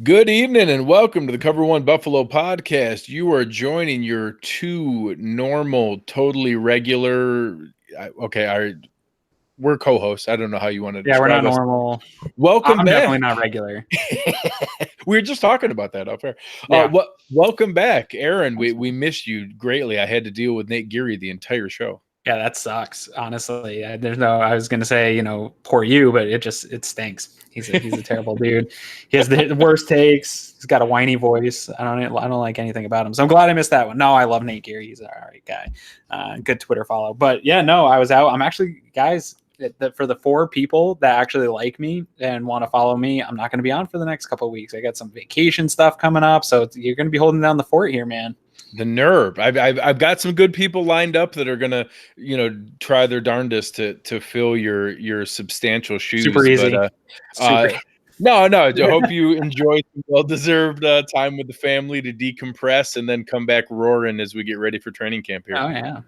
Good evening and welcome to the Cover One Buffalo podcast. You are joining your two normal, totally regular. We're co-hosts. I don't know how you want to Yeah, we're not describe us. normal. Welcome I'm definitely back. not regular. We were just talking about that up there. Yeah. Welcome back, Aaron. We missed you greatly. I had to deal with Nate Geary the entire show. Yeah, that sucks. Honestly, I was gonna say, poor you, but it stinks. He's a terrible dude. He has the worst takes. He's got a whiny voice. I don't like anything about him. So I'm glad I missed that one. No, I love Nate Geary. He's an all right guy. Good Twitter follow. But yeah, no, I was out. I'm actually, guys, for the four people that actually like me and want to follow me, I'm not going to be on for the next couple of weeks. I got some vacation stuff coming up, so you're going to be holding down the fort here, man. The nerve! I've got some good people lined up that are gonna, try their darndest to fill your substantial shoes. Super easy. No. I hope you enjoy some well-deserved time with the family to decompress and then come back roaring as we get ready for training camp here. Oh yeah.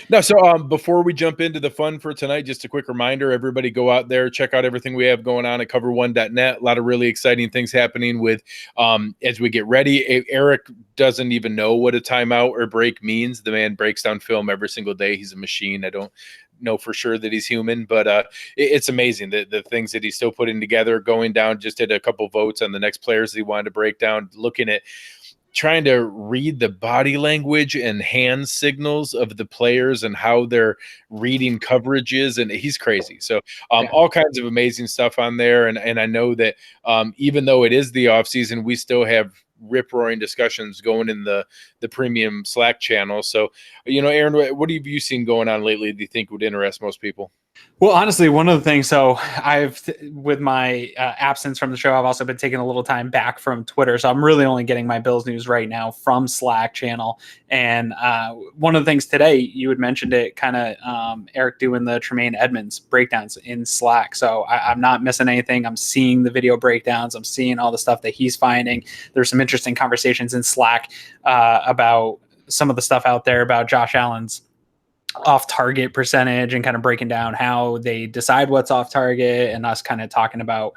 No, so before we jump into the fun for tonight, just a quick reminder, everybody go out there, check out everything we have going on at cover1.net. A lot of really exciting things happening with as we get ready. Eric doesn't even know what a timeout or break means. The man breaks down film every single day. He's a machine. I don't know for sure that he's human, but it's amazing the things that he's still putting together, going down, just did a couple votes on the next players that he wanted to break down, looking at trying to read the body language and hand signals of the players and how they're reading coverages. And he's crazy. So all kinds of amazing stuff on there. And I know that even though it is the off season, we still have rip-roaring discussions going in the premium Slack channel. So, Aaron, what have you seen going on lately do you think would interest most people? Well, honestly, one of the things, so with my absence from the show, I've also been taking a little time back from Twitter. So I'm really only getting my Bills news right now from Slack channel. And one of the things today, you had mentioned it, kind of Eric doing the Tremaine Edmunds breakdowns in Slack. So I'm not missing anything. I'm seeing the video breakdowns. I'm seeing all the stuff that he's finding. There's some interesting conversations in Slack about some of the stuff out there about Josh Allen's off target percentage and kind of breaking down how they decide what's off target, and us kind of talking about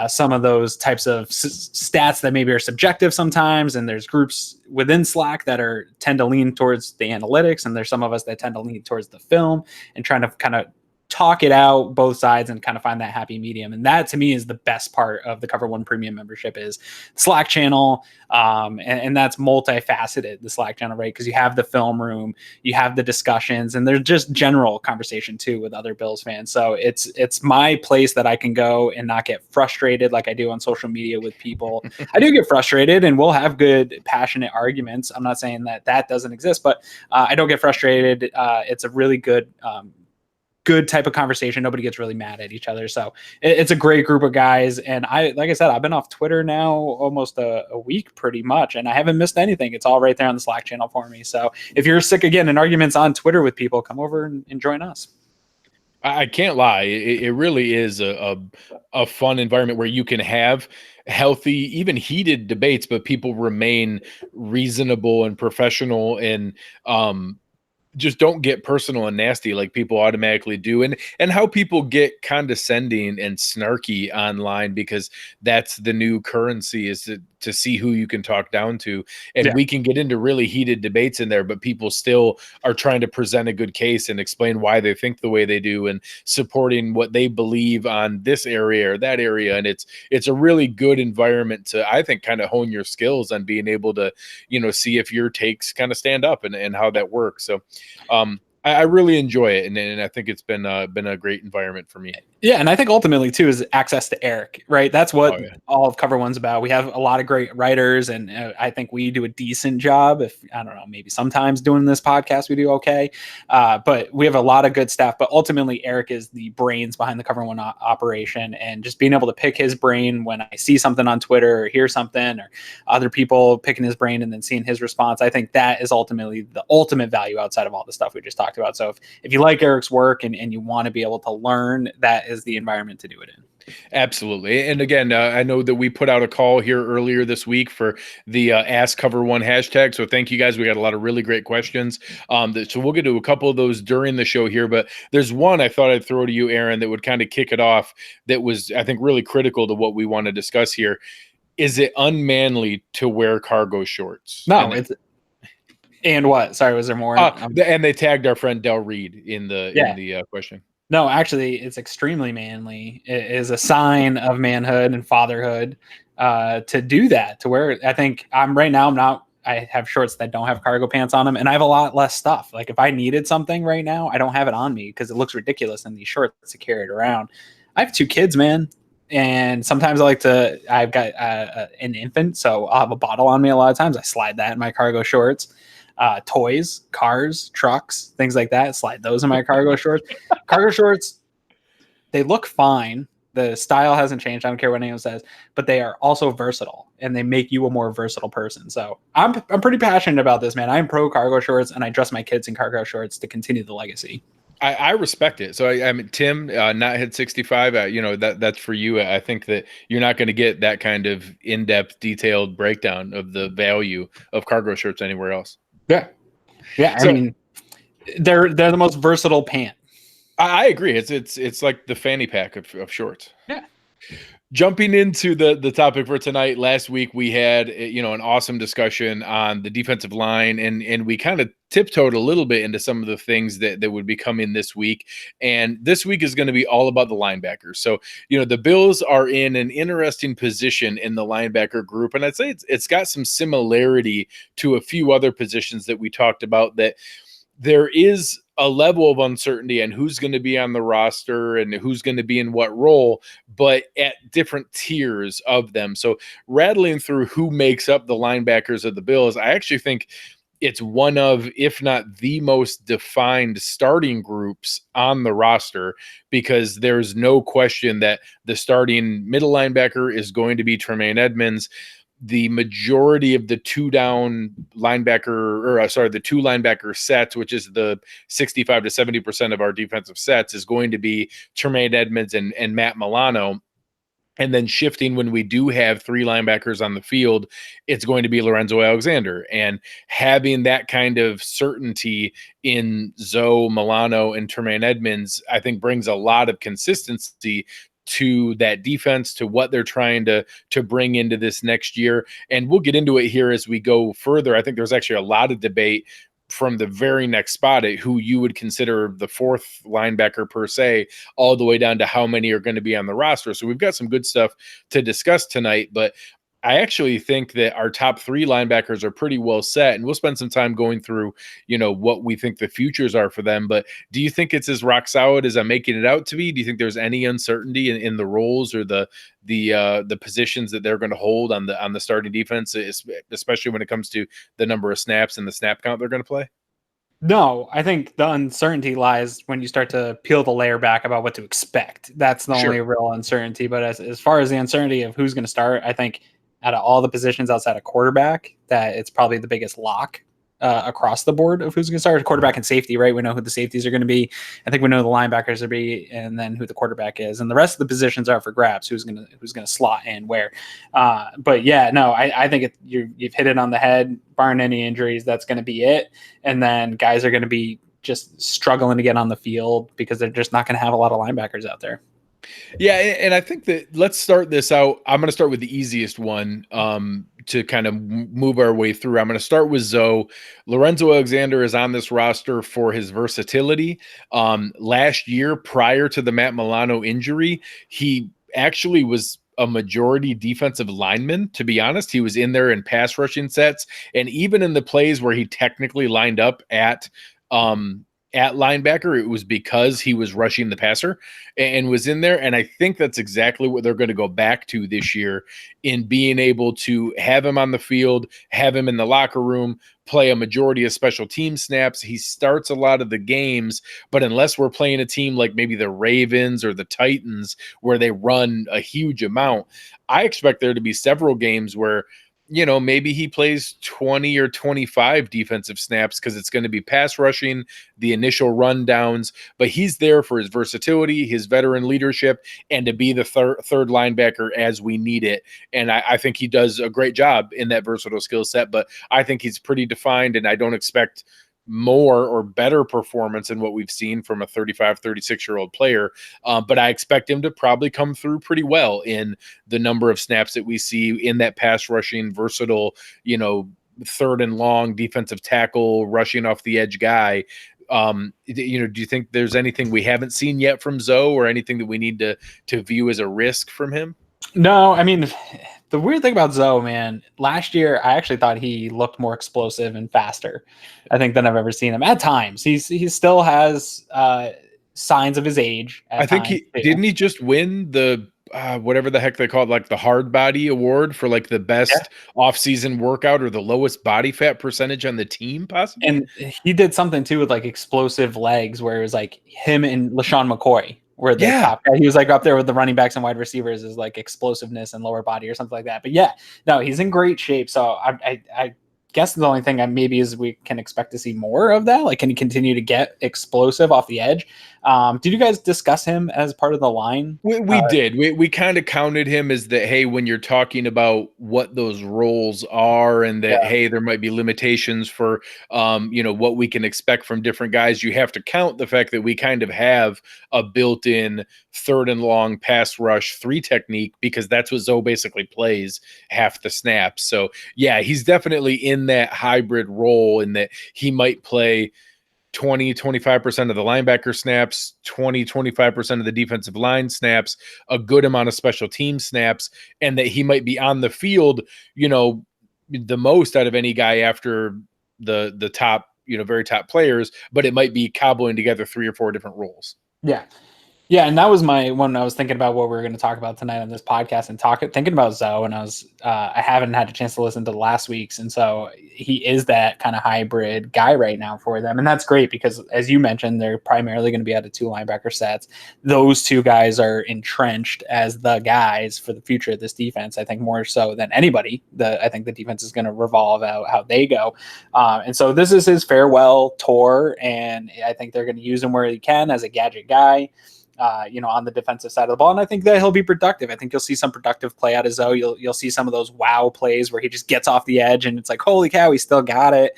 some of those types of stats that maybe are subjective sometimes. And there's groups within Slack that tend to lean towards the analytics, and there's some of us that tend to lean towards the film, and trying to kind of talk it out both sides and kind of find that happy medium. And that to me is the best part of the Cover One premium membership, is Slack channel. And that's multifaceted, the Slack channel, right? Because you have the film room, you have the discussions, and there's just general conversation too with other Bills fans. So it's my place that I can go and not get frustrated like I do on social media with people. I do get frustrated, and we'll have good, passionate arguments. I'm not saying that doesn't exist, but I don't get frustrated. It's a really good type of conversation. Nobody gets really mad at each other. So it's a great group of guys. And like I said, I've been off Twitter now almost a week pretty much, and I haven't missed anything. It's all right there on the Slack channel for me. So if you're sick again in arguments on Twitter with people, come over and join us. I can't lie. It really is a fun environment where you can have healthy, even heated debates, but people remain reasonable and professional, and just don't get personal and nasty like people automatically do, and how people get condescending and snarky online, because that's the new currency, is to see who you can talk down to. And we can get into really heated debates in there, but people still are trying to present a good case and explain why they think the way they do and supporting what they believe on this area or that area. And it's a really good environment to, I think, kind of hone your skills on being able to, see if your takes kind of stand up and how that works. So I really enjoy it, and I think it's been a great environment for me. Yeah, and I think ultimately too is access to Eric, right? That's what all of Cover One's about. We have a lot of great writers, and I think we do a decent job. If I don't know, maybe sometimes doing this podcast we do okay, but we have a lot of good staff. But ultimately, Eric is the brains behind the Cover One operation, and just being able to pick his brain when I see something on Twitter or hear something, or other people picking his brain and then seeing his response. I think that is ultimately the ultimate value outside of all the stuff we just talked about. So if you like Eric's work and you want to be able to learn, that is the environment to do it in. Absolutely. And again, I know that we put out a call here earlier this week for the Ask Cover One hashtag. So thank you guys. We got a lot of really great questions. So we'll get to a couple of those during the show here, but there's one I thought I'd throw to you, Aaron, that would kind of kick it off, that was, I think, really critical to what we want to discuss here. is it unmanly to wear cargo shorts? No, and what? Sorry, was there more? And they tagged our friend Del Reed in the question. No, actually, it's extremely manly. It is a sign of manhood and fatherhood to do that. To wear it, I think right now. I have shorts that don't have cargo pants on them, and I have a lot less stuff. Like if I needed something right now, I don't have it on me because it looks ridiculous in these shorts to carry it around. I have 2 kids, man, and sometimes I've got an infant, so I'll have a bottle on me a lot of times. I slide that in my cargo shorts. Toys, cars, trucks, things like that. Slide those in my cargo shorts. Cargo shorts, they look fine. The style hasn't changed. I don't care what anyone says, but they are also versatile and they make you a more versatile person. So I'm pretty passionate about this, man. I'm pro cargo shorts and I dress my kids in cargo shorts to continue the legacy. I respect it. So I mean, Tim, not hit 65. That's for you. I think that you're not going to get that kind of in-depth, detailed breakdown of the value of cargo shorts anywhere else. Yeah. I mean, they're the most versatile pant. I agree. It's like the fanny pack of shorts. Yeah. Jumping into the topic for tonight, last week we had an awesome discussion on the defensive line, and we kind of tiptoed a little bit into some of the things that would be coming this week. And this week is going to be all about the linebackers. So the Bills are in an interesting position in the linebacker group, and I'd say it's got some similarity to a few other positions that we talked about, that there is a level of uncertainty and who's going to be on the roster and who's going to be in what role, but at different tiers of them. So rattling through who makes up the linebackers of the Bills, I actually think it's one of, if not the most defined starting groups on the roster, because there's no question that the starting middle linebacker is going to be Tremaine Edmunds. The majority of the two linebacker sets, which is the 65 to 70% of our defensive sets, is going to be Tremaine Edmunds and Matt Milano. And then shifting when we do have 3 linebackers on the field, it's going to be Lorenzo Alexander. And having that kind of certainty in Zoe, Milano, and Tremaine Edmunds, I think brings a lot of consistency to that defense, to what they're trying to bring into this next year. And we'll get into it here as we go further. I think there's actually a lot of debate from the very next spot at who you would consider the 4th linebacker per se, all the way down to how many are going to be on the roster. So we've got some good stuff to discuss tonight, but I actually think that our top 3 linebackers are pretty well set, and we'll spend some time going through, what we think the futures are for them. But do you think it's as rock solid as I'm making it out to be? Do you think there's any uncertainty in the roles or the positions that they're going to hold on the starting defense, especially when it comes to the number of snaps and the snap count they're going to play? No, I think the uncertainty lies when you start to peel the layer back about what to expect. That's the only real uncertainty. But as far as the uncertainty of who's going to start, I think out of all the positions outside of quarterback, that it's probably the biggest lock across the board of who's going to start. Quarterback and safety, right? We know who the safeties are going to be. I think we know the linebackers are be, and then who the quarterback is, and the rest of the positions are for grabs. Who's going to slot in where? But yeah, no, I think you've hit it on the head. Barring any injuries, that's going to be it. And then guys are going to be just struggling to get on the field because they're just not going to have a lot of linebackers out there. Yeah, and I think that let's start this out. I'm going to start with the easiest one to kind of move our way through. I'm going to start with Zoe. Lorenzo Alexander is on this roster for his versatility. Last year, prior to the Matt Milano injury, he actually was a majority defensive lineman. To be honest, he was in there in pass rushing sets, and even in the plays where he technically lined up at linebacker, it was because he was rushing the passer and was in there. And I think that's exactly what they're going to go back to this year, in being able to have him on the field, have him in the locker room, play a majority of special team snaps. He starts a lot of the games, but unless we're playing a team like maybe the Ravens or the Titans where they run a huge amount, I expect there to be several games where maybe he plays 20 or 25 defensive snaps because it's going to be pass rushing, the initial rundowns, but he's there for his versatility, his veteran leadership, and to be the third linebacker as we need it. And I think he does a great job in that versatile skill set, but I think he's pretty defined, and I don't expect more or better performance than what we've seen from a 35, 36-year-old player. But I expect him to probably come through pretty well in the number of snaps that we see in that pass rushing, versatile, third and long defensive tackle, rushing off the edge guy. Do you think there's anything we haven't seen yet from Zoe, or anything that we need to view as a risk from him? No, I mean, the weird thing about Zoe, man, last year I actually thought he looked more explosive and faster, I think, than I've ever seen him. At times, he still has signs of his age. I think didn't he just win the whatever the heck they call it, like the hard body award for like the best off-season workout or the lowest body fat percentage on the team, possibly? And he did something too with like explosive legs, where it was like him and LaShawn McCoy were the top guy. He was like up there with the running backs and wide receivers as like explosiveness and lower body or something like that. But yeah, no, he's in great shape. So I guess the only thing maybe is we can expect to see more of that. Like, can he continue to get explosive off the edge? Did you guys discuss him as part of the line? We did. We kind of counted him as that, hey, when you're talking about what those roles are, and that, hey, there might be limitations for, what we can expect from different guys. You have to count the fact that we kind of have a built-in third and long pass rush 3 technique, because that's what Zoe basically plays half the snaps. So yeah, he's definitely in that hybrid role, in that he might play 20-25% of the linebacker snaps, 20-25% of the defensive line snaps, a good amount of special team snaps, and that he might be on the field, the most out of any guy after the top, very top players, but it might be cobbling together 3 or 4 different roles. Yeah, and that was my one. I was thinking about what we were going to talk about tonight on this podcast, and thinking about Zoe, and I haven't had a chance to listen to last week's, and so he is that kind of hybrid guy right now for them, and that's great because, as you mentioned, they're primarily going to be out of 2 linebacker sets. Those 2 guys are entrenched as the guys for the future of this defense. I think more so than anybody. I think the defense is going to revolve out how they go, and so this is his farewell tour, and I think they're going to use him where he can as a gadget guy. On the defensive side of the ball. And I think that he'll be productive. I think you'll see some productive play out of Zoe. You'll see some of those wow plays where he just gets off the edge and it's like, holy cow, he still got it.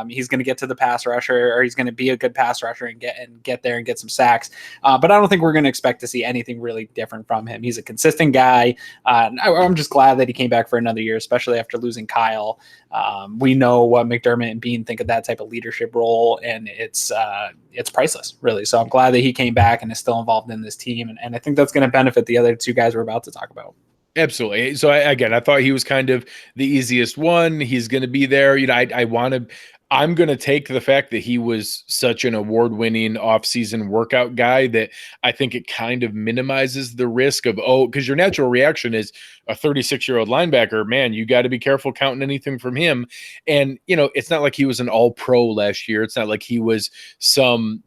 He's going to get to the pass rusher, or he's going to be a good pass rusher and get there and get some sacks. But I don't think we're going to expect to see anything really different from him. He's a consistent guy. I'm just glad that he came back for another year, especially after losing Kyle. We know what McDermott and Bean think of that type of leadership role, and it's priceless, really. So I'm glad that he came back and is still involved in this team, and I think that's going to benefit the other 2 guys we're about to talk about. Absolutely. So I thought he was kind of the easiest one. He's going to be there. I'm going to take the fact that he was such an award-winning off-season workout guy that I think it kind of minimizes the risk of, because your natural reaction is a 36-year-old linebacker, man, you got to be careful counting anything from him. And, it's not like he was an all-pro last year. It's not like he was some,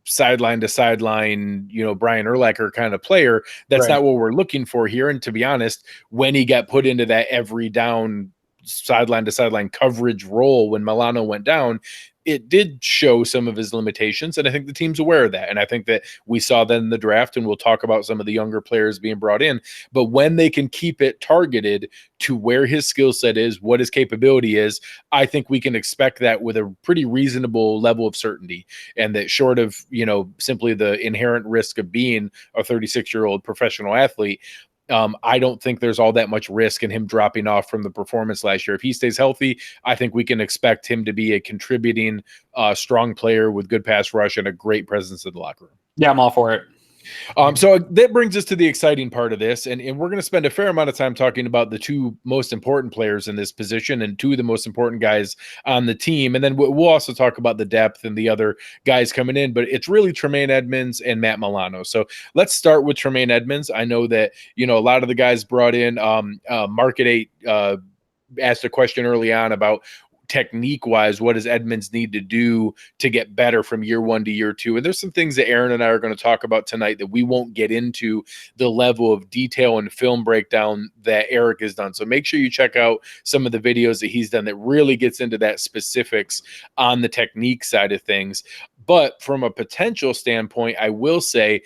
sideline to sideline, Brian Urlacher kind of player. That's not what we're looking for here. And to be honest, when he got put into that every down sideline to sideline coverage role when Milano went down, it did show some of his limitations, and I think the team's aware of that. And I think that we saw that in the draft, and we'll talk about some of the younger players being brought in. But when they can keep it targeted to where his skill set is, what his capability is, I think we can expect that with a pretty reasonable level of certainty. And that short of, simply the inherent risk of being a 36-year-old professional athlete, I don't think there's all that much risk in him dropping off from the performance last year. If he stays healthy, I think we can expect him to be a contributing, strong player with good pass rush and a great presence in the locker room. Yeah, I'm all for it. So that brings us to the exciting part of this, and we're going to spend a fair amount of time talking about the 2 most important players in this position and 2 of the most important guys on the team, and then we'll also talk about the depth and the other guys coming in, but it's really Tremaine Edmunds and Matt Milano. So let's start with Tremaine Edmunds. I know that, a lot of the guys brought in, Market 8 asked a question early on about technique wise, what does Edmunds need to do to get better from year 1 to year 2? And there's some things that Aaron and I are going to talk about tonight that we won't get into the level of detail and film breakdown that Eric has done. So make sure you check out some of the videos that he's done that really gets into that specifics on the technique side of things. But from a potential standpoint, I will say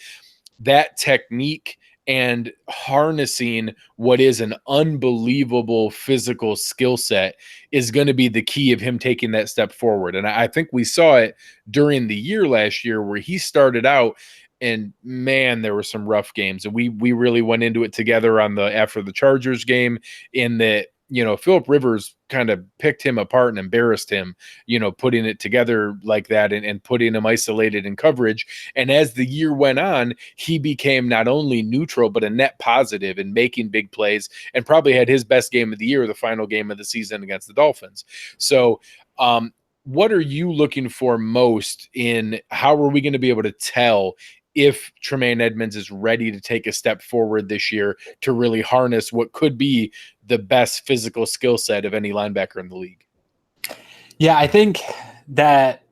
that technique and harnessing what is an unbelievable physical skill set is going to be the key of him taking that step forward. And I think we saw it during the year last year where he started out, and man, there were some rough games, and we really went into it together after the Chargers game, in that, Philip Rivers kind of picked him apart and embarrassed him, putting it together like that, and putting him isolated in coverage. And as the year went on, he became not only neutral, but a net positive in making big plays, and probably had his best game of the year, the final game of the season against the Dolphins. So, what are you looking for most in how are we going to be able to tell if Tremaine Edmunds is ready to take a step forward this year to really harness what could be the best physical skill set of any linebacker in the league? Yeah, I think that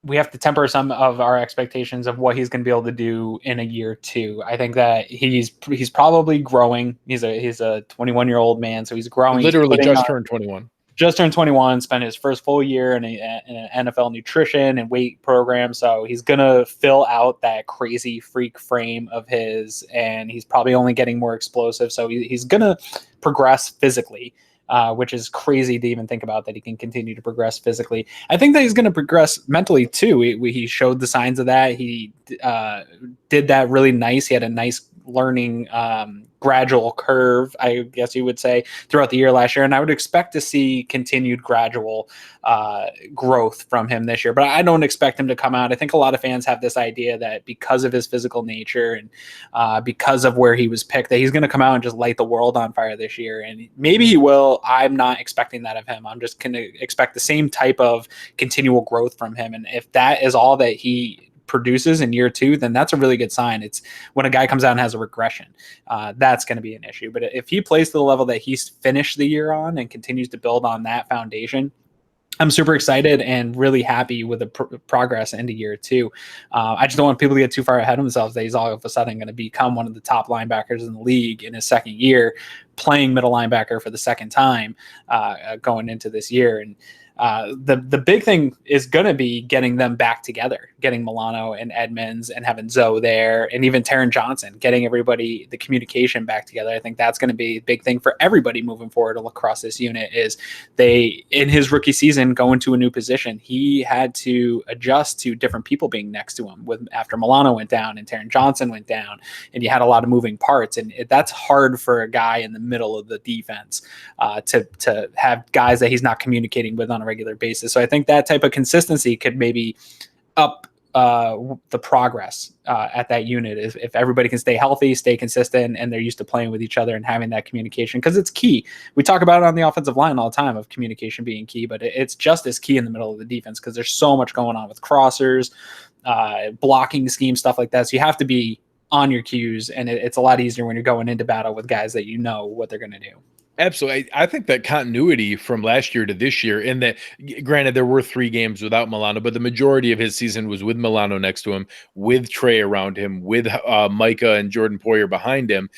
we have to temper some of our expectations of what he's going to be able to do in a year too. I think that he's probably growing. He's a 21-year-old man, so he's growing. Literally turned 21. Just turned 21, spent his first full year in an NFL nutrition and weight program. So he's going to fill out that crazy freak frame of his, and he's probably only getting more explosive. So he's going to progress physically, which is crazy to even think about, that he can continue to progress physically. I think that he's going to progress mentally too. He showed the signs of that. He did that really nice. He had a nice learning gradual curve, I guess you would say, throughout the year last year. And I would expect to see continued gradual growth from him this year. But I don't expect him to come out. I think a lot of fans have this idea that because of his physical nature and because of where he was picked, that he's going to come out and just light the world on fire this year. And maybe he will. I'm not expecting that of him. I'm just going to expect the same type of continual growth from him. And if that is all that he produces in year two, then that's a really good sign. It's when a guy comes out and has a regression, that's going to be an issue. But if he plays to the level that he's finished the year on and continues to build on that foundation, I'm super excited and really happy with the progress into year two. I just don't want people to get too far ahead of themselves that he's all of a sudden going to become one of the top linebackers in the league in his second year, playing middle linebacker for the second time going into this year. And the big thing is going to be getting them back together, getting Milano and Edmunds and having Zoe there, and even Taron Johnson, getting everybody, the communication back together. I think that's going to be a big thing for everybody moving forward across this unit. Is they, in his rookie season, go into a new position, he had to adjust to different people being next to him after Milano went down and Taron Johnson went down, and you had a lot of moving parts. And that's hard for a guy in the middle of the defense to have guys that he's not communicating with on a regular basis. So I think that type of consistency could maybe up the progress at that unit if everybody can stay healthy, stay consistent, and they're used to playing with each other and having that communication, because it's key. We talk about it on the offensive line all the time of communication being key, but it's just as key in the middle of the defense because there's so much going on with crossers, blocking scheme, stuff like that. So you have to be on your cues, and it's a lot easier when you're going into battle with guys that you know what they're going to do. Absolutely. I think that continuity from last year to this year, in that, granted, there were 3 games without Milano, but the majority of his season was with Milano next to him, with Trey around him, with Micah and Jordan Poyer behind him,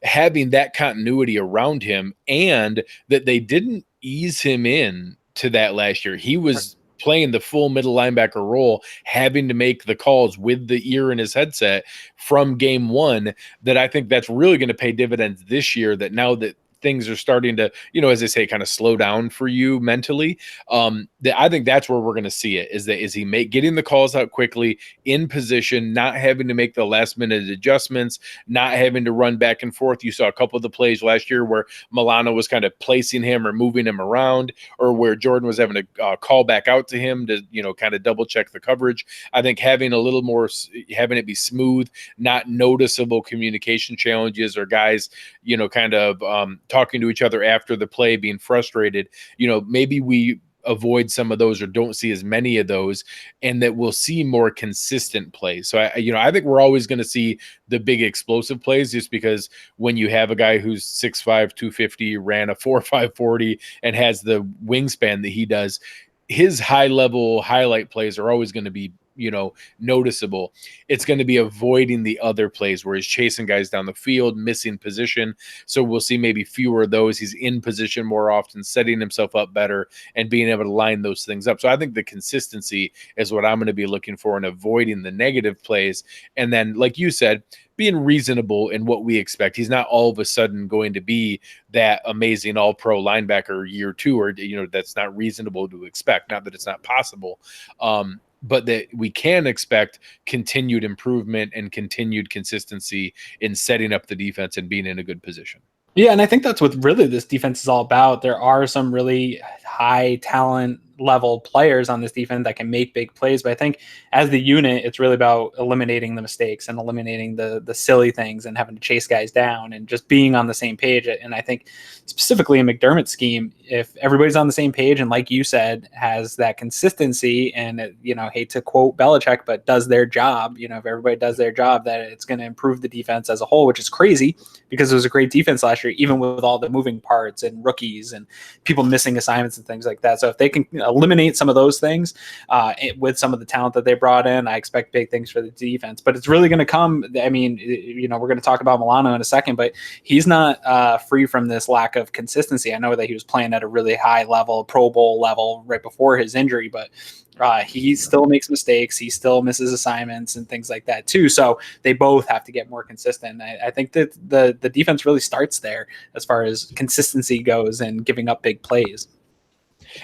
having that continuity around him, and that they didn't ease him in to that last year. He was playing the full middle linebacker role, having to make the calls with the ear in his headset from game one, that I think that's really going to pay dividends this year, that now that things are starting to, as they say, kind of slow down for you mentally. I think that's where we're going to see it, is he getting the calls out quickly, in position, not having to make the last minute adjustments, not having to run back and forth. You saw a couple of the plays last year where Milano was kind of placing him or moving him around, or where Jordan was having to call back out to him to, kind of double check the coverage. I think having a little more, having it be smooth, not noticeable communication challenges, or guys, kind of talking to each other after the play, being frustrated, maybe we avoid some of those or don't see as many of those, and that we'll see more consistent plays. So I think we're always going to see the big explosive plays, just because when you have a guy who's 6'5", 250, ran a 4.5 40 and has the wingspan that he does, his high level highlight plays are always going to be, noticeable. It's going to be avoiding the other plays where he's chasing guys down the field, missing position. So we'll see maybe fewer of those. He's in position more often, setting himself up better and being able to line those things up. So I think the consistency is what I'm going to be looking for and avoiding the negative plays. And then, like you said, being reasonable in what we expect. He's not all of a sudden going to be that amazing all-pro linebacker year 2, or that's not reasonable to expect. Not that it's not possible, but that we can expect continued improvement and continued consistency in setting up the defense and being in a good position. Yeah, and I think that's what really this defense is all about. There are some really high talent level players on this defense that can make big plays, but I think as the unit, it's really about eliminating the mistakes and eliminating the silly things and having to chase guys down and just being on the same page. And I think specifically in McDermott's scheme, if everybody's on the same page and, like you said, has that consistency and, hate to quote Belichick, but does their job, if everybody does their job, that it's going to improve the defense as a whole, which is crazy because it was a great defense last year, even with all the moving parts and rookies and people missing assignments and things like that. So if they can eliminate some of those things with some of the talent that they brought in, I expect big things for the defense. But it's really going to come. I mean, we're going to talk about Milano in a second, but he's not free from this lack of consistency. I know that he was playing at a really high level, Pro Bowl level right before his injury, but he still makes mistakes. He still misses assignments and things like that too. So they both have to get more consistent. I think that the defense really starts there as far as consistency goes and giving up big plays.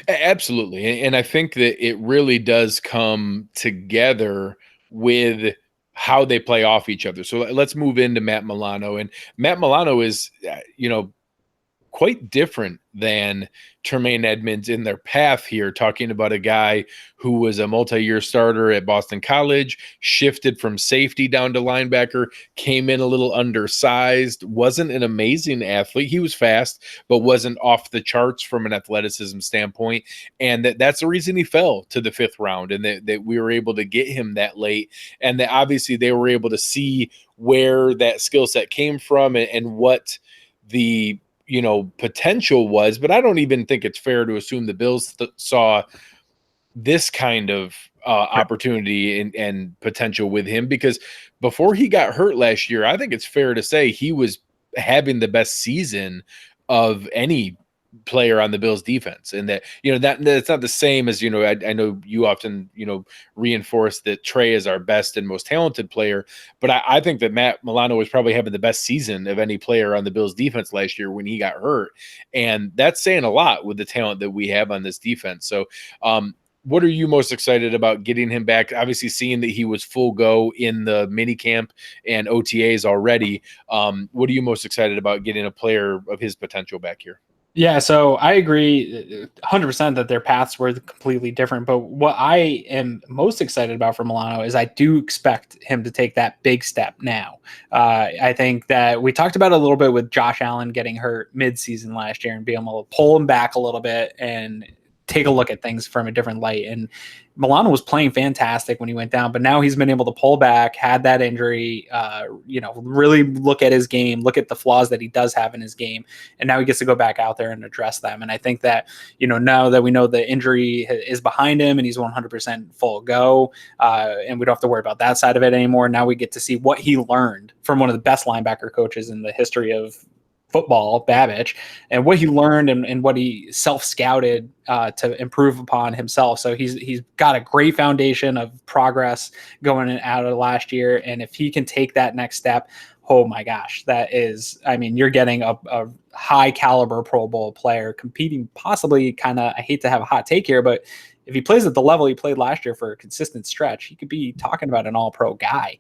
Absolutely. And I think that it really does come together with how they play off each other. So let's move into Matt Milano. And Matt Milano is, quite different than Tremaine Edmunds in their path here, talking about a guy who was a multi-year starter at Boston College, shifted from safety down to linebacker, came in a little undersized, wasn't an amazing athlete. He was fast, but wasn't off the charts from an athleticism standpoint. And that's the reason he fell to the 5th round, and that we were able to get him that late. And that obviously they were able to see where that skill set came from and what the potential was. But I don't even think it's fair to assume the Bills saw this kind of opportunity and potential with him, because before he got hurt last year, I think it's fair to say he was having the best season of any player on the Bills defense. And that's not the same as, I know you often, reinforce that Trey is our best and most talented player, but I think that Matt Milano was probably having the best season of any player on the Bills defense last year when he got hurt. And that's saying a lot with the talent that we have on this defense. So, what are you most excited about getting him back? Obviously, seeing that he was full go in the mini camp and OTAs already. What are you most excited about getting a player of his potential back here? Yeah, so I agree 100% that their paths were completely different. But what I am most excited about for Milano is I do expect him to take that big step now. I think that we talked about it a little bit with Josh Allen getting hurt mid-season last year and being able to pull him back a little bit and take a look at things from a different light. And Milano was playing fantastic when he went down, but now he's been able to pull back, had that injury, really look at his game, look at the flaws that he does have in his game. And now he gets to go back out there and address them. And I think that, now that we know the injury is behind him and he's 100% full go, and we don't have to worry about that side of it anymore. Now we get to see what he learned from one of the best linebacker coaches in the history of football, Babbage, and what he learned and what he self-scouted to improve upon himself. So he's got a great foundation of progress going out of last year. And if he can take that next step, oh my gosh, that is, you're getting a high caliber Pro Bowl player competing possibly I hate to have a hot take here, but if he plays at the level he played last year for a consistent stretch, he could be talking about an all-pro guy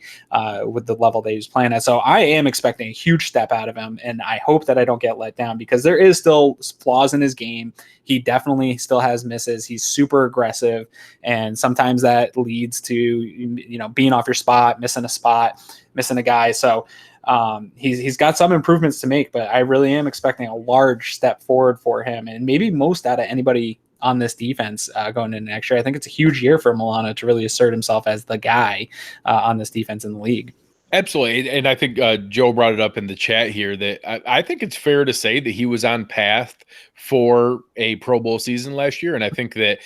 with the level that he was playing at. So I am expecting a huge step out of him, and I hope that I don't get let down because there is still flaws in his game. He definitely still has misses. He's super aggressive, and sometimes that leads to being off your spot, missing a guy. So he's got some improvements to make, but I really am expecting a large step forward for him, and maybe most out of anybody on this defense going into next year. I think it's a huge year for Milano to really assert himself as the guy on this defense in the league. Absolutely. And I think Joe brought it up in the chat here that I think it's fair to say that he was on path for a Pro Bowl season last year. And I think that,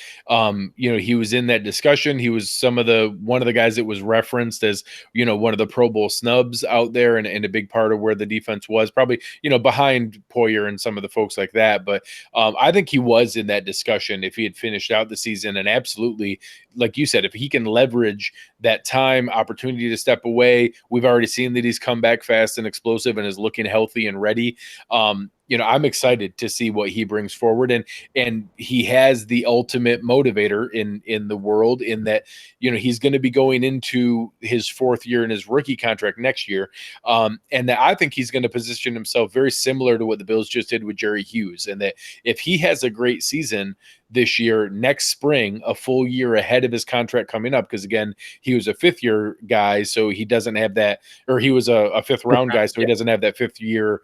he was in that discussion. He was one of the guys that was referenced as, one of the Pro Bowl snubs out there, and a big part of where the defense was probably, behind Poyer and some of the folks like that. But I think he was in that discussion if he had finished out the season. And absolutely, like you said, if he can leverage that time, opportunity to step away. We've already seen that he's come back fast and explosive and is looking healthy and ready. I'm excited to see what he brings forward, and he has the ultimate motivator in the world, in that he's going to be going into his fourth year in his rookie contract next year, and that I think he's going to position himself very similar to what the Bills just did with Jerry Hughes, and that if he has a great season this year, next spring, a full year ahead of his contract coming up, because again, he was a fifth year guy, so he doesn't have that, or he was a fifth round guy, so he doesn't have that fifth year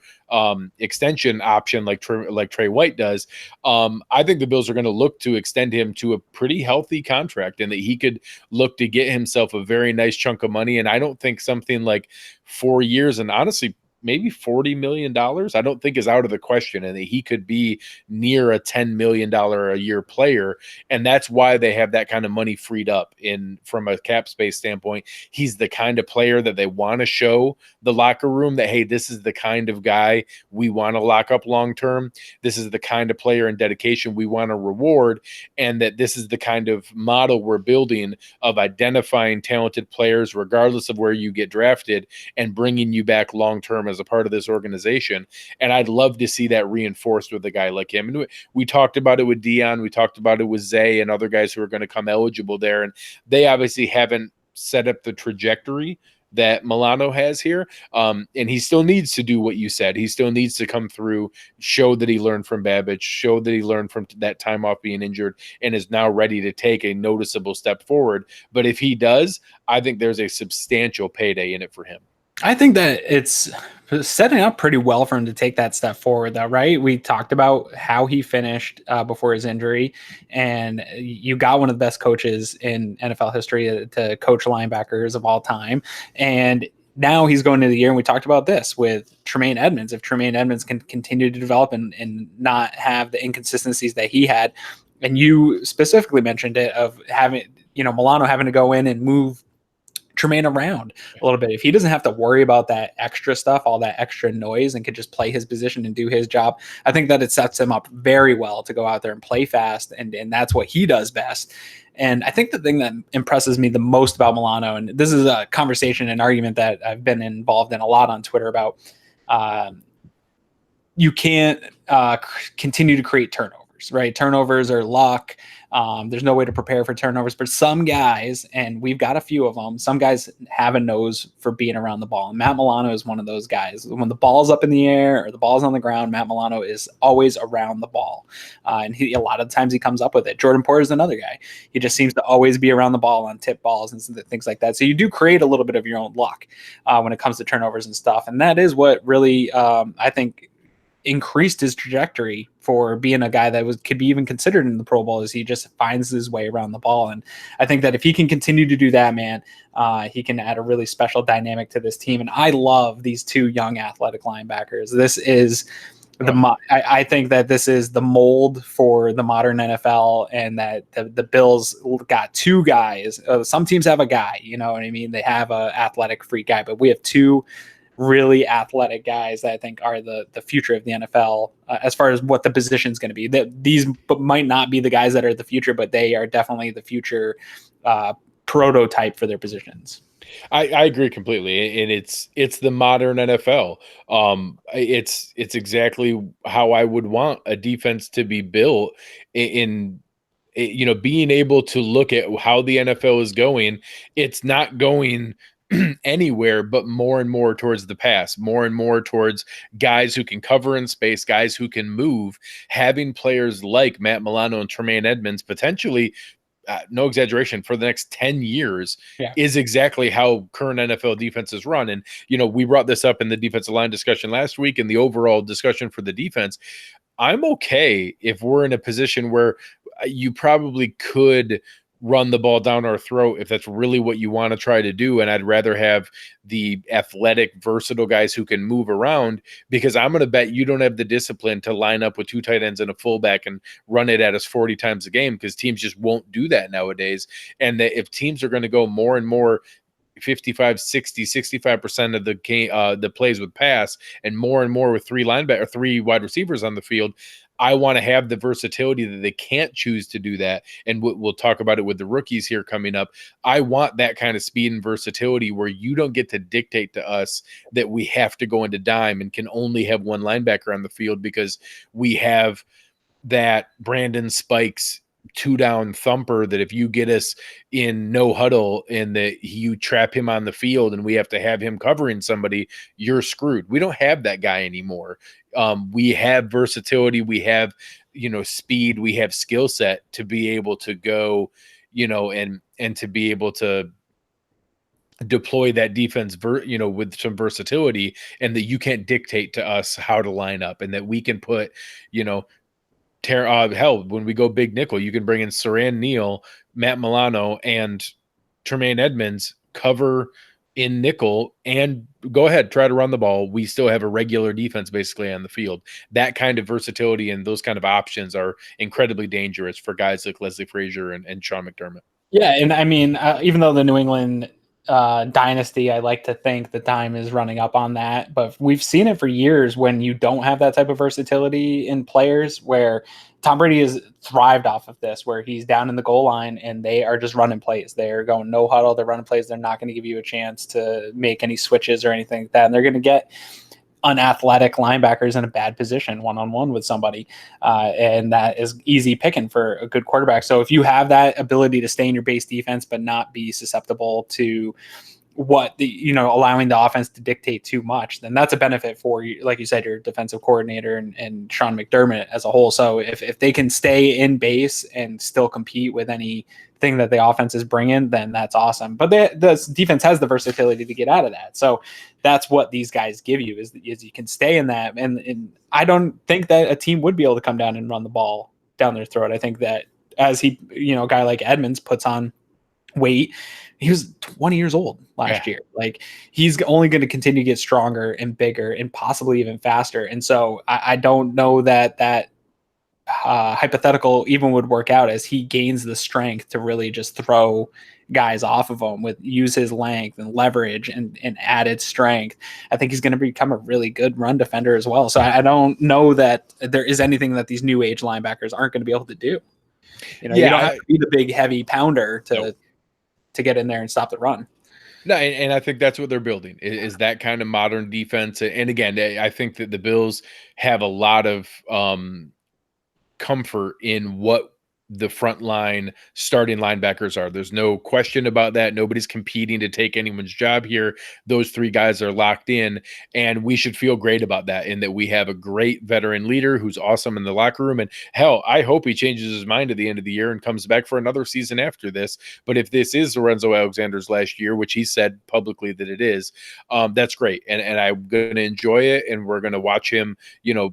extension option like Trey White does. I think the Bills are going to look to extend him to a pretty healthy contract, and that he could look to get himself a very nice chunk of money. And I don't think something like 4 years, and honestly maybe $40 million, I don't think is out of the question, and that he could be near a $10 million a year player. And that's why they have that kind of money freed up from a cap space standpoint. He's the kind of player that they want to show the locker room that, hey, this is the kind of guy we want to lock up long-term. This is the kind of player and dedication we want to reward. And that this is the kind of model we're building of identifying talented players, regardless of where you get drafted, and bringing you back long-term as a part of this organization. And I'd love to see that reinforced with a guy like him. And we talked about it with Dion, we talked about it with Zay and other guys who are going to come eligible there. And they obviously haven't set up the trajectory that Milano has here. And he still needs to do what you said. He still needs to come through, show that he learned from Babbage, show that he learned from that time off being injured, and is now ready to take a noticeable step forward. But if he does, I think there's a substantial payday in it for him. I think that it's setting up pretty well for him to take that step forward, though, right? We talked about how he finished before his injury, and you got one of the best coaches in NFL history to coach linebackers of all time. And now he's going into the year, and we talked about this with Tremaine Edmunds. If Tremaine Edmunds can continue to develop and not have the inconsistencies that he had, and you specifically mentioned it, of having, Milano having to go in and move Tremaine around a little bit. If he doesn't have to worry about that extra stuff, all that extra noise, and could just play his position and do his job, I think that it sets him up very well to go out there and play fast, and that's what he does best. And I think the thing that impresses me the most about Milano, and this is a conversation and argument that I've been involved in a lot on Twitter about, you can't continue to create turnovers, right? Turnovers are luck. There's no way to prepare for turnovers, but some guys, and we've got a few of them, some guys have a nose for being around the ball. And Matt Milano is one of those guys. When the ball's up in the air or the ball's on the ground, Matt Milano is always around the ball. And a lot of times he comes up with it. Jordan Poyer is another guy. He just seems to always be around the ball on tip balls and things like that. So you do create a little bit of your own luck when it comes to turnovers and stuff. And that is what really, I think, increased his trajectory for being a guy that could be even considered in the Pro Bowl, as he just finds his way around the ball. And I think that if he can continue to do that, man, he can add a really special dynamic to this team. And I love these two young athletic linebackers. This is I think that this is the mold for the modern NFL, and that the Bills got two guys. Some teams have a guy, you know what I mean? They have a athletic freak guy, but we have two really athletic guys that I think are the future of the NFL as far as what the position is going to be. These might not be the guys that are the future, but they are definitely the future prototype for their positions. I agree completely, and it's the modern NFL. It's exactly how I would want a defense to be built in being able to look at how the NFL is going. It's not going anywhere but more and more towards the pass, more and more towards guys who can cover in space, guys who can move. Having players like Matt Milano and Tremaine Edmunds, potentially, no exaggeration, for the next 10 years is exactly how current NFL defenses run. And, we brought this up in the defensive line discussion last week and the overall discussion for the defense. I'm okay if we're in a position where you probably could run the ball down our throat if that's really what you want to try to do. And I'd rather have the athletic, versatile guys who can move around, because I'm going to bet you don't have the discipline to line up with 2 tight ends and a fullback and run it at us 40 times a game, because teams just won't do that nowadays. And that if teams are going to go more and more 55, 60, 65% of the game, the plays with pass, and more with 3 wide receivers on the field, I want to have the versatility that they can't choose to do that. And we'll talk about it with the rookies here coming up. I want that kind of speed and versatility where you don't get to dictate to us that we have to go into dime and can only have 1 linebacker on the field, because we have that Brandon Spikes 2-down thumper that if you get us in no huddle and that you trap him on the field and we have to have him covering somebody, you're screwed. We don't have that guy anymore. We have versatility, we have, speed, we have skill set to be able to go, and to be able to deploy that defense, with some versatility, and that you can't dictate to us how to line up, and that we can put, hell, when we go big nickel, you can bring in Saran Neal, Matt Milano, and Tremaine Edmunds, cover in nickel, and go ahead, try to run the ball. We still have a regular defense basically on the field. That kind of versatility and those kind of options are incredibly dangerous for guys like Leslie Frazier and Sean McDermott. Yeah, and I mean, even though the New England dynasty, I like to think the time is running up on that, but we've seen it for years when you don't have that type of versatility in players, where Tom Brady has thrived off of this, where he's down in the goal line and they are just running plays. They're going no huddle, they're running plays. They're not going to give you a chance to make any switches or anything like that. And they're going to get unathletic linebackers in a bad position one-on-one with somebody, and that is easy picking for a good quarterback. So if you have that ability to stay in your base defense but not be susceptible to what allowing the offense to dictate too much, then that's a benefit for you, like you said, your defensive coordinator and Sean McDermott as a whole. So if they can stay in base and still compete with anything that the offense is bringing, then that's awesome. But the defense has the versatility to get out of that. So that's what these guys give you, is you can stay in that. And I don't think that a team would be able to come down and run the ball down their throat. I think that as a guy like Edmunds puts on weight, he was 20 years old last year. Like, he's only going to continue to get stronger and bigger and possibly even faster. And so I don't know that hypothetical even would work out, as he gains the strength to really just throw guys off of him, use his length and leverage and added strength. I think he's going to become a really good run defender as well. So I don't know that there is anything that these new age linebackers aren't going to be able to do. You don't have to be the big heavy pounder to get in there and stop the run. No, and I think that's what they're building, is that kind of modern defense. And again, I think that the Bills have a lot of comfort in what the front line starting linebackers are. There's no question about that. Nobody's competing to take anyone's job here. Those 3 guys are locked in, and we should feel great about that, in that we have a great veteran leader who's awesome in the locker room. And hell, I hope he changes his mind at the end of the year and comes back for another season after this. But if this is Lorenzo Alexander's last year, which he said publicly that it is, that's great. And I'm going to enjoy it, and we're going to watch him,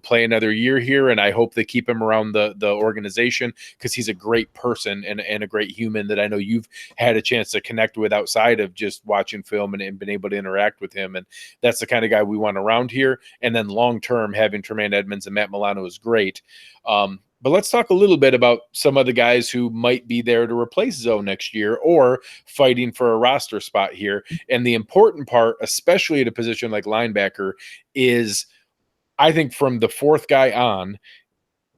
play another year here. And I hope they keep him around the organization, because he's a great person and a great human that I know you've had a chance to connect with outside of just watching film and been able to interact with him. And that's the kind of guy we want around here. And then long-term, having Tremaine Edmunds and Matt Milano is great. But let's talk a little bit about some of the guys who might be there to replace Zoe next year, or fighting for a roster spot here. And the important part, especially at a position like linebacker, is I think from the 4th guy on,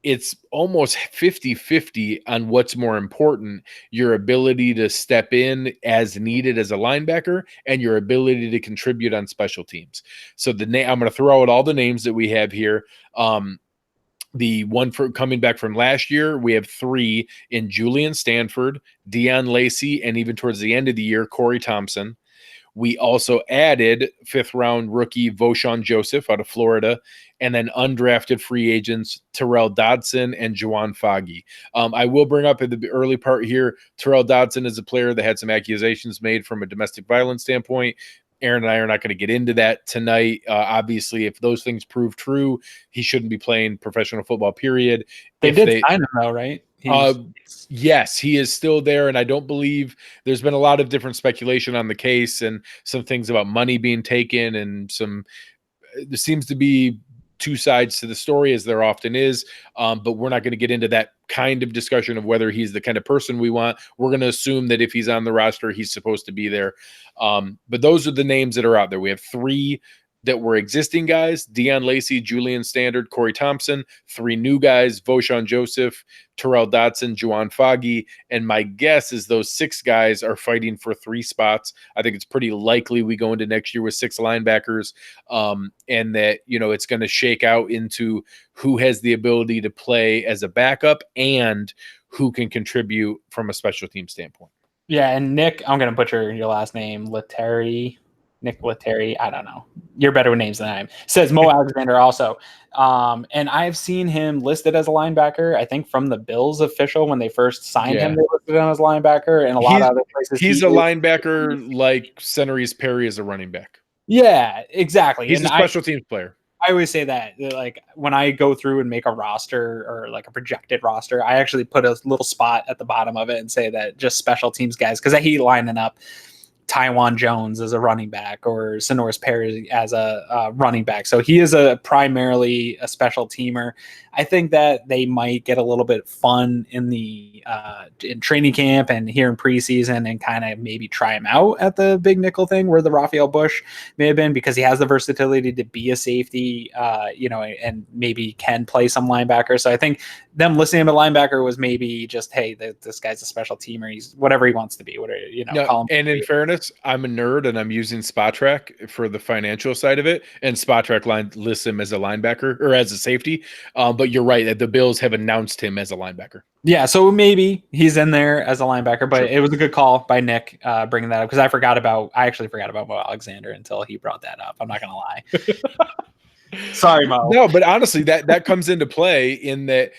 it's almost 50-50 on what's more important: your ability to step in as needed as a linebacker and your ability to contribute on special teams. So I'm going to throw out all the names that we have here. The one for coming back from last year, we have 3 in Julian Stanford, Deion Lacey, and even towards the end of the year, Corey Thompson. We also added 5th-round rookie Voshon Joseph out of Florida, and then undrafted free agents Terrell Dodson and Juwan Foggy. I will bring up at the early part here, Terrell Dodson is a player that had some accusations made from a domestic violence standpoint. Aaron and I are not going to get into that tonight. Obviously, if those things prove true, he shouldn't be playing professional football, period. They did sign him though, right? Yes, he is still there, and I don't believe there's been a lot of different speculation on the case and some things about money being taken, and there seems to be two sides to the story, as there often is. But we're not going to get into that kind of discussion of whether he's the kind of person we want. We're going to assume that if he's on the roster, he's supposed to be there. But those are the names that are out there. We have 3 that were existing guys: Deion Lacey, Julian Standard, Corey Thompson. 3 new guys: Voshon Joseph, Terrell Dotson, Juwan Foggy. And my guess is those 6 guys are fighting for 3 spots. I think it's pretty likely we go into next year with 6 linebackers, and that, it's going to shake out into who has the ability to play as a backup and who can contribute from a special team standpoint. Yeah, and Nick, I'm going to butcher your last name, Nick Lettieri, I don't know. You're better with names than I am. Says Mo Alexander also. And I've seen him listed as a linebacker. I think from the Bills official, when they first signed him, they listed him as a linebacker. And a lot of other places. He's a linebacker like Centerise Perry is a running back. Yeah, exactly. He's a special teams player. I always say that, like, when I go through and make a roster or like a projected roster, I actually put a little spot at the bottom of it and say that just special teams guys, because I hate lining up Taiwan Jones as a running back or Sonoris Perry as a running back. So he is primarily a special teamer. I think that they might get a little bit fun in in training camp and here in preseason and kind of maybe try him out at the big nickel thing where the Raphael Bush may have been, because he has the versatility to be a safety, and maybe can play some linebacker. So I think them listing him at linebacker was maybe just, hey, this guy's a special teamer. He's whatever he wants to be. Call him. And in fairness, I'm a nerd and I'm using SpotTrack for the financial side of it, and SpotTrack lists him as a linebacker or as a safety. But you're right that the Bills have announced him as a linebacker. Yeah, so maybe he's in there as a linebacker, but It was a good call by Nick bringing that up, because I actually forgot about Mo Alexander until he brought that up. I'm not gonna lie. Sorry, Mo. No, but honestly, that comes into play in that.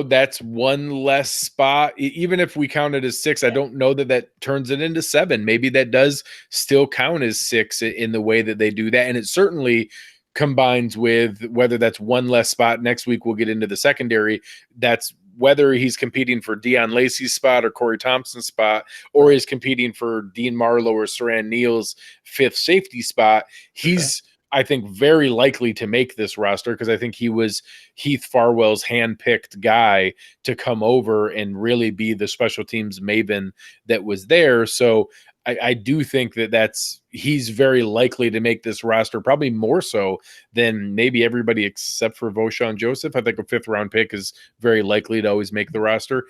That's one less spot. Even if we count it as 6, I don't know that turns it into 7. Maybe that does still count as 6 in the way that they do that. And it certainly combines with whether that's one less spot. Next week, we'll get into the secondary. That's whether he's competing for Deion Lacey's spot or Corey Thompson's spot, or he's competing for Dean Marlowe or Saran Neal's 5th safety spot. He's, I think, very likely to make this roster, because I think he was Heath Farwell's handpicked guy to come over and really be the special teams maven that was there. So I do think he's very likely to make this roster, probably more so than maybe everybody except for Voshon Joseph. I think a 5th round pick is very likely to always make the roster.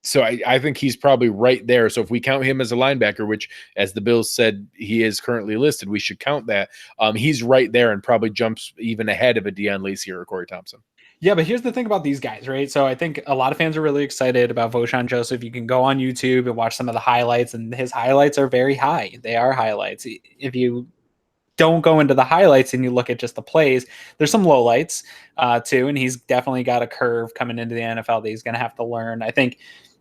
So I think he's probably right there. So if we count him as a linebacker, which, as the Bills said, he is currently listed, we should count that. He's right there and probably jumps even ahead of a Deion Lacey or a Corey Thompson. Yeah, but here's the thing about these guys, right? So I think a lot of fans are really excited about Voshon Joseph. You can go on YouTube and watch some of the highlights, and his highlights are very high. They are highlights. If you don't go into the highlights and you look at just the plays, there's some lowlights too, and he's definitely got a curve coming into the NFL that he's going to have to learn. I think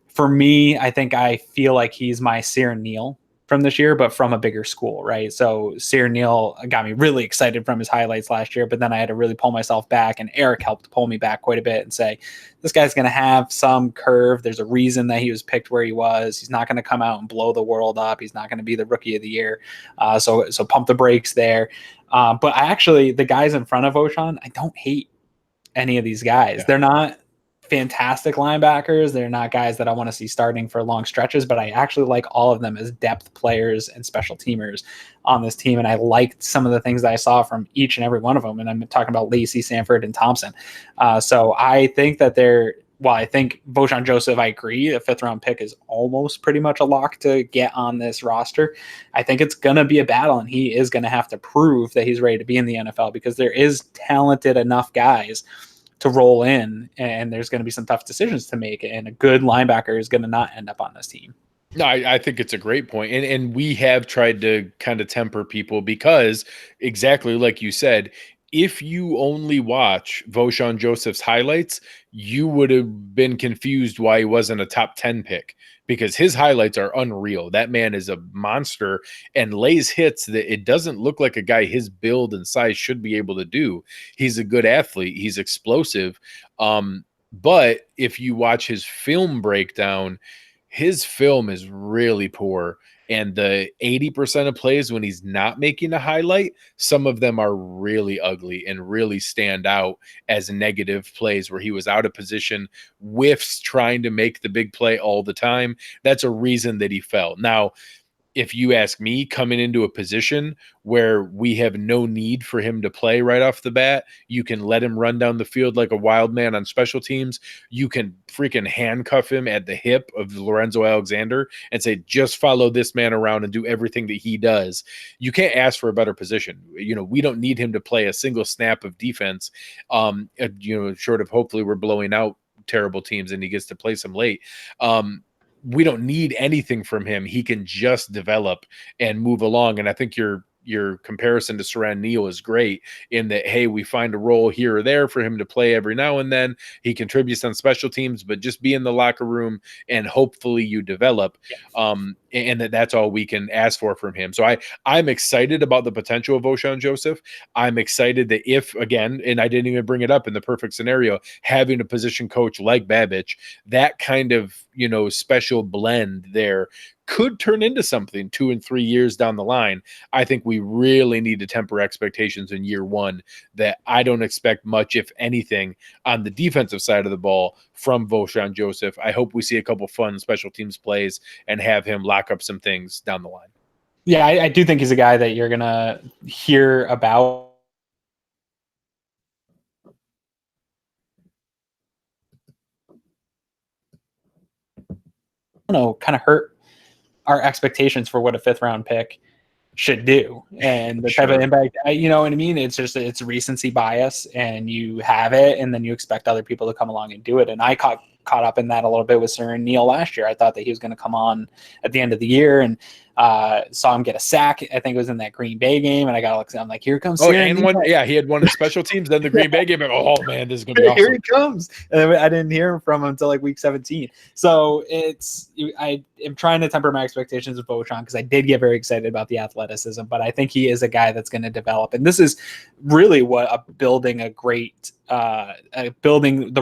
for me, I feel like he's my Sear Neal from this year, but from a bigger school, right? So Sear Neal got me really excited from his highlights last year, but then I had to really pull myself back, and Eric helped pull me back quite a bit and say, this guy's going to have some curve. There's a reason that he was picked where he was. He's not going to come out and blow the world up. He's not going to be the rookie of the year. So pump the brakes there. But the guys in front of Voshon, I don't hate any of these guys. Yeah. They're not fantastic linebackers. They're not guys that I want to see starting for long stretches, but I actually like all of them as depth players and special teamers on this team. And I liked some of the things that I saw from each and every one of them. And I'm talking about Lacey, Sanford, and Thompson. So I think that I think Voshon Joseph, I agree, a 5th round pick is almost pretty much a lock to get on this roster. I think it's going to be a battle, and he is going to have to prove that he's ready to be in the NFL, because there is talented enough guys to roll in, and there's going to be some tough decisions to make, and a good linebacker is going to not end up on this team. No, I think it's a great point. And we have tried to kind of temper people, because exactly like you said, if you only watch Voshon Joseph's highlights, you would have been confused why he wasn't a top 10 pick, because his highlights are unreal. That man is a monster and lays hits that it doesn't look like a guy his build and size should be able to do. He's a good athlete. He's explosive. But if you watch his film breakdown, his film is really poor. And the 80% of plays when he's not making a highlight, some of them are really ugly and really stand out as negative plays where he was out of position, whiffs trying to make the big play all the time. That's a reason that he fell. Now, if you ask me, coming into a position where we have no need for him to play right off the bat, you can let him run down the field like a wild man on special teams. You can freaking handcuff him at the hip of Lorenzo Alexander and say, just follow this man around and do everything that he does. You can't ask for a better position. We don't need him to play a single snap of defense, short of hopefully we're blowing out terrible teams and he gets to play some late. We don't need anything from him. He can just develop and move along. And I think your comparison to Saran Neal is great in that, hey, we find a role here or there for him to play every now and then. He contributes on special teams, but just be in the locker room and hopefully you develop. And that's all we can ask for from him. So I'm excited about the potential of Vosean Joseph. I'm excited that if, again, and I didn't even bring it up in the perfect scenario, having a position coach like Babich, that kind of, special blend there could turn into something 2 and 3 years down the line. I think we really need to temper expectations in year one that I don't expect much, if anything, on the defensive side of the ball from Vosean Joseph. I hope we see a couple fun special teams plays and have him lock up some things down the line. Yeah, I do think he's a guy that you're going to hear about. Kind of hurt our expectations for what a 5th round pick should do and the type of impact, you know what I mean? It's recency bias and you have it and then you expect other people to come along and do it. And I caught up in that a little bit with Saran Neal last year. I thought that he was going to come on at the end of the year and saw him get a sack. I think it was in that Green Bay game. And I'm like, here comes Saran Neal. He had one of the special teams, then the Green Bay game. Oh man, this is going to be awesome. Here he comes. And I didn't hear from him until like week 17. So I am trying to temper my expectations with Vosean because I did get very excited about the athleticism, but I think he is a guy that's going to develop. And this is really what building the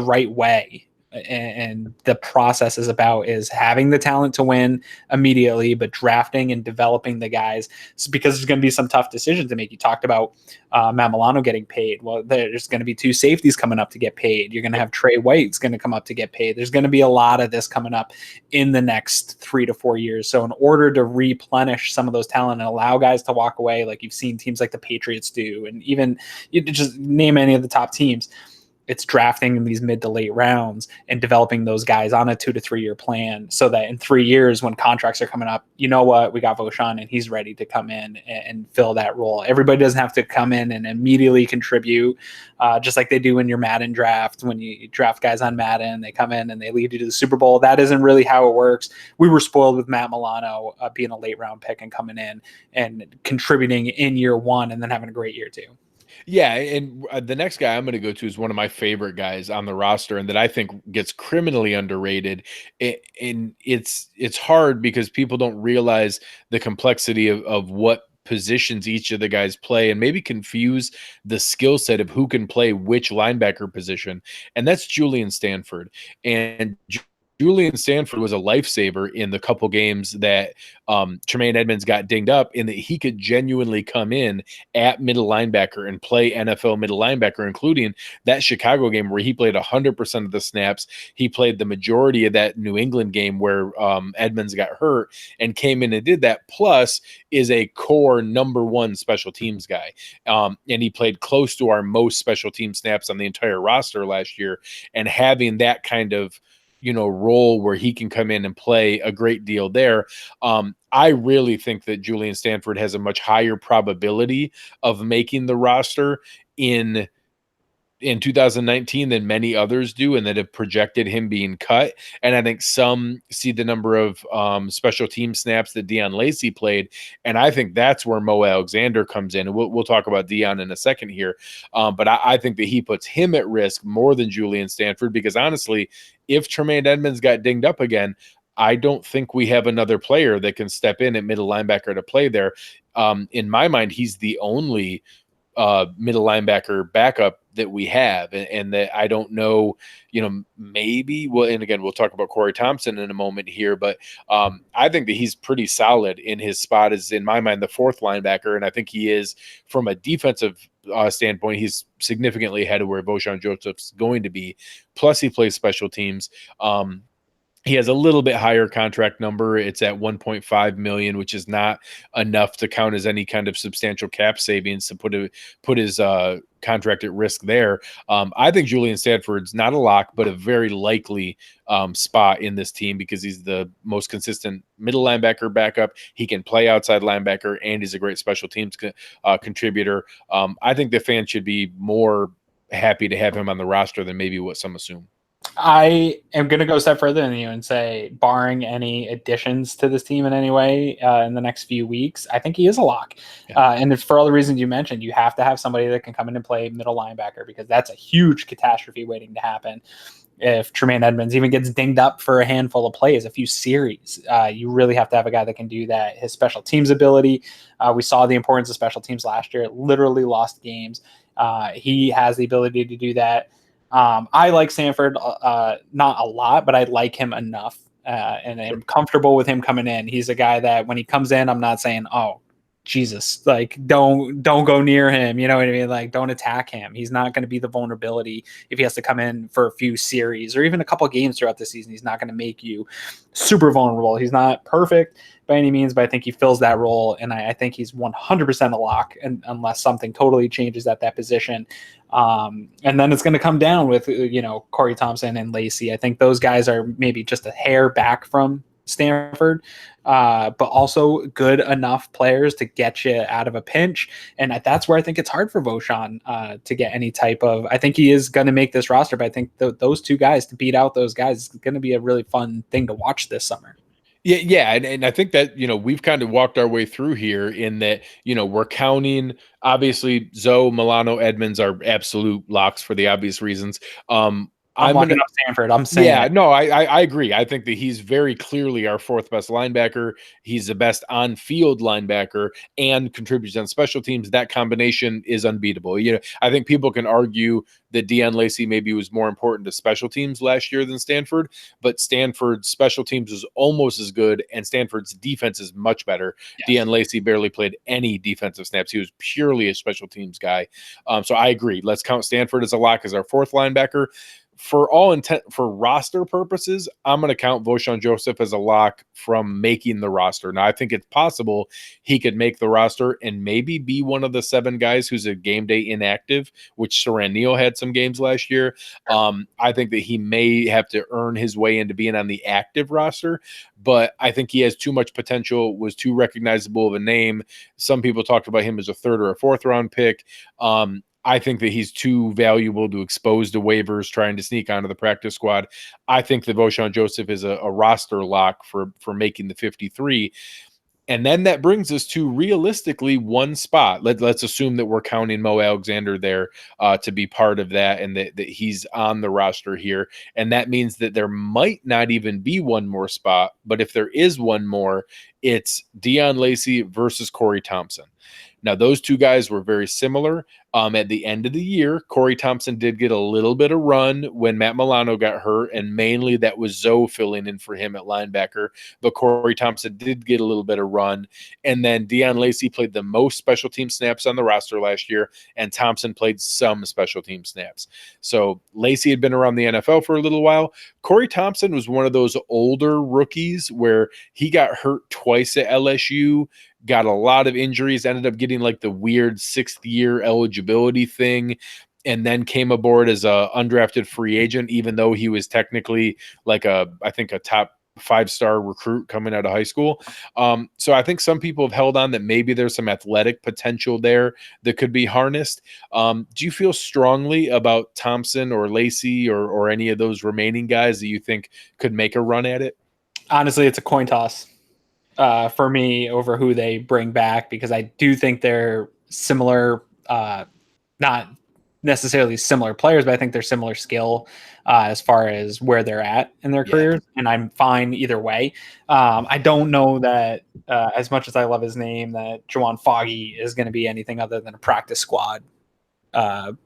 right way and the process is about, is having the talent to win immediately, but drafting and developing the guys, because there's going to be some tough decisions to make. You talked about Matt Milano getting paid. Well, there's going to be 2 safeties coming up to get paid. You're going to have Trey White's going to come up to get paid. There's going to be a lot of this coming up in the next 3 to 4 years. So in order to replenish some of those talent and allow guys to walk away, like you've seen teams like the Patriots do, and even you just name any of the top teams, it's drafting in these mid to late rounds and developing those guys on a 2 to 3 year plan so that in 3 years when contracts are coming up, you know what, we got Vosean and he's ready to come in and fill that role. Everybody doesn't have to come in and immediately contribute, just like they do in your Madden draft. When you draft guys on Madden, they come in and they lead you to the Super Bowl. That isn't really how it works. We were spoiled with Matt Milano being a late round pick and coming in and contributing in year 1 and then having a great year 2. Yeah, and the next guy I'm going to go to is one of my favorite guys on the roster and that I think gets criminally underrated. And it's hard because people don't realize the complexity of what positions each of the guys play and maybe confuse the skill set of who can play which linebacker position. And that's Julian Stanford. And Julian Stanford was a lifesaver in the couple games that Tremaine Edmunds got dinged up, in that he could genuinely come in at middle linebacker and play NFL middle linebacker, including that Chicago game where he played 100% of the snaps. He played the majority of that New England game where Edmunds got hurt and came in and did that, plus is a core number 1 special teams guy. And he played close to our most special team snaps on the entire roster last year. And having that kind of role where he can come in and play a great deal there. I really think that Julian Stanford has a much higher probability of making the roster in 2019 than many others do, and that have projected him being cut. And I think some see the number of special team snaps that Deion Lacey played, and I think that's where Mo Alexander comes in. And we'll talk about Deion in a second here, but I think that he puts him at risk more than Julian Stanford, because honestly, if Tremaine Edmunds got dinged up again, I don't think we have another player that can step in at middle linebacker to play there. In my mind, he's the only middle linebacker backup that we have, and that I don't know, maybe. Well, and again, we'll talk about Corey Thompson in a moment here, but I think that he's pretty solid in his spot as, in my mind, the fourth linebacker, and I think he is from a defensive standpoint. He's significantly ahead of where Vosean Joseph's going to be. Plus, he plays special teams. He has a little bit higher contract number. It's at 1.5 million, which is not enough to count as any kind of substantial cap savings to put his contract at risk there. I think Julian Stanford's not a lock, but a very likely spot in this team because he's the most consistent middle linebacker backup. He can play outside linebacker, and he's a great special teams contributor. I think the fans should be more happy to have him on the roster than maybe what some assume. I am going to go a step further than you and say, barring any additions to this team in any way in the next few weeks, I think he is a lock. Yeah. And for all the reasons you mentioned, you have to have somebody that can come in and play middle linebacker because that's a huge catastrophe waiting to happen. If Tremaine Edmunds even gets dinged up for a handful of plays, a few series, you really have to have a guy that can do that. His special teams ability, we saw the importance of special teams last year. It literally lost games. He has the ability to do that. I like Stanford, not a lot, but I like him enough, and I'm comfortable with him coming in. He's a guy that when he comes in, I'm not saying, oh, Jesus, like don't go near him. You know what I mean? Like don't attack him. He's not going to be the vulnerability if he has to come in for a few series or even a couple of games throughout the season. He's not going to make you super vulnerable. He's not perfect by any means, but I think he fills that role, and I think he's 100% a lock, and unless something totally changes at that position. And then it's going to come down with Corey Thompson and Lacey. I think those guys are maybe just a hair back from Stanford, but also good enough players to get you out of a pinch. And that's where I think it's hard for Vosean to get any type of. I think he is going to make this roster, but I think those two guys to beat out those guys is going to be a really fun thing to watch this summer. Yeah, and I think that we've kind of walked our way through here in that we're counting, obviously Zoe, Milano, Edmunds are absolute locks for the obvious reasons. I'm locking up Stanford. I'm saying, yeah, no, I agree. I think that he's very clearly our fourth best linebacker. He's the best on-field linebacker and contributes on special teams. That combination is unbeatable. I think people can argue that Deon Lacey maybe was more important to special teams last year than Stanford, but Stanford's special teams is almost as good, and Stanford's defense is much better. Yes. Deon Lacey barely played any defensive snaps. He was purely a special teams guy. So I agree. Let's count Stanford as a lock as our fourth linebacker. For all intent, for roster purposes, I'm going to count Vosean Joseph as a lock from making the roster. Now, I think it's possible he could make the roster and maybe be one of the 7 guys who's a game day inactive, which Saran Neal had some games last year. I think that he may have to earn his way into being on the active roster, but I think he has too much potential, was too recognizable of a name. Some people talked about him as a 3rd or a 4th round pick. I think that he's too valuable to expose to waivers trying to sneak onto the practice squad. I think that Vosean Joseph is a roster lock for making the 53. And then that brings us to realistically one spot. Let's assume that we're counting Mo Alexander there to be part of that, and that he's on the roster here. And that means that there might not even be one more spot. But if there is one more, it's Deon Lacey versus Corey Thompson. Now, those two guys were very similar. At the end of the year, Corey Thompson did get a little bit of run when Matt Milano got hurt, and mainly that was Zoe filling in for him at linebacker. But Corey Thompson did get a little bit of run. And then Deon Lacey played the most special team snaps on the roster last year, and Thompson played some special team snaps. So Lacey had been around the NFL for a little while. Corey Thompson was one of those older rookies where he got hurt twice at LSU, got a lot of injuries, ended up getting like the weird 6th year eligibility thing, and then came aboard as a undrafted free agent, even though he was technically like I think a top 5-star recruit coming out of high school. So I think some people have held on that maybe there's some athletic potential there that could be harnessed. Do you feel strongly about Thompson or Lacey or any of those remaining guys that you think could make a run at it? Honestly, it's a coin toss. For me over who they bring back, because I do think they're similar, not necessarily similar players, but I think they're similar skill as far as where they're at in their careers, and I'm fine either way. I don't know that as much as I love his name, that Juwan Foggy is going to be anything other than a practice squad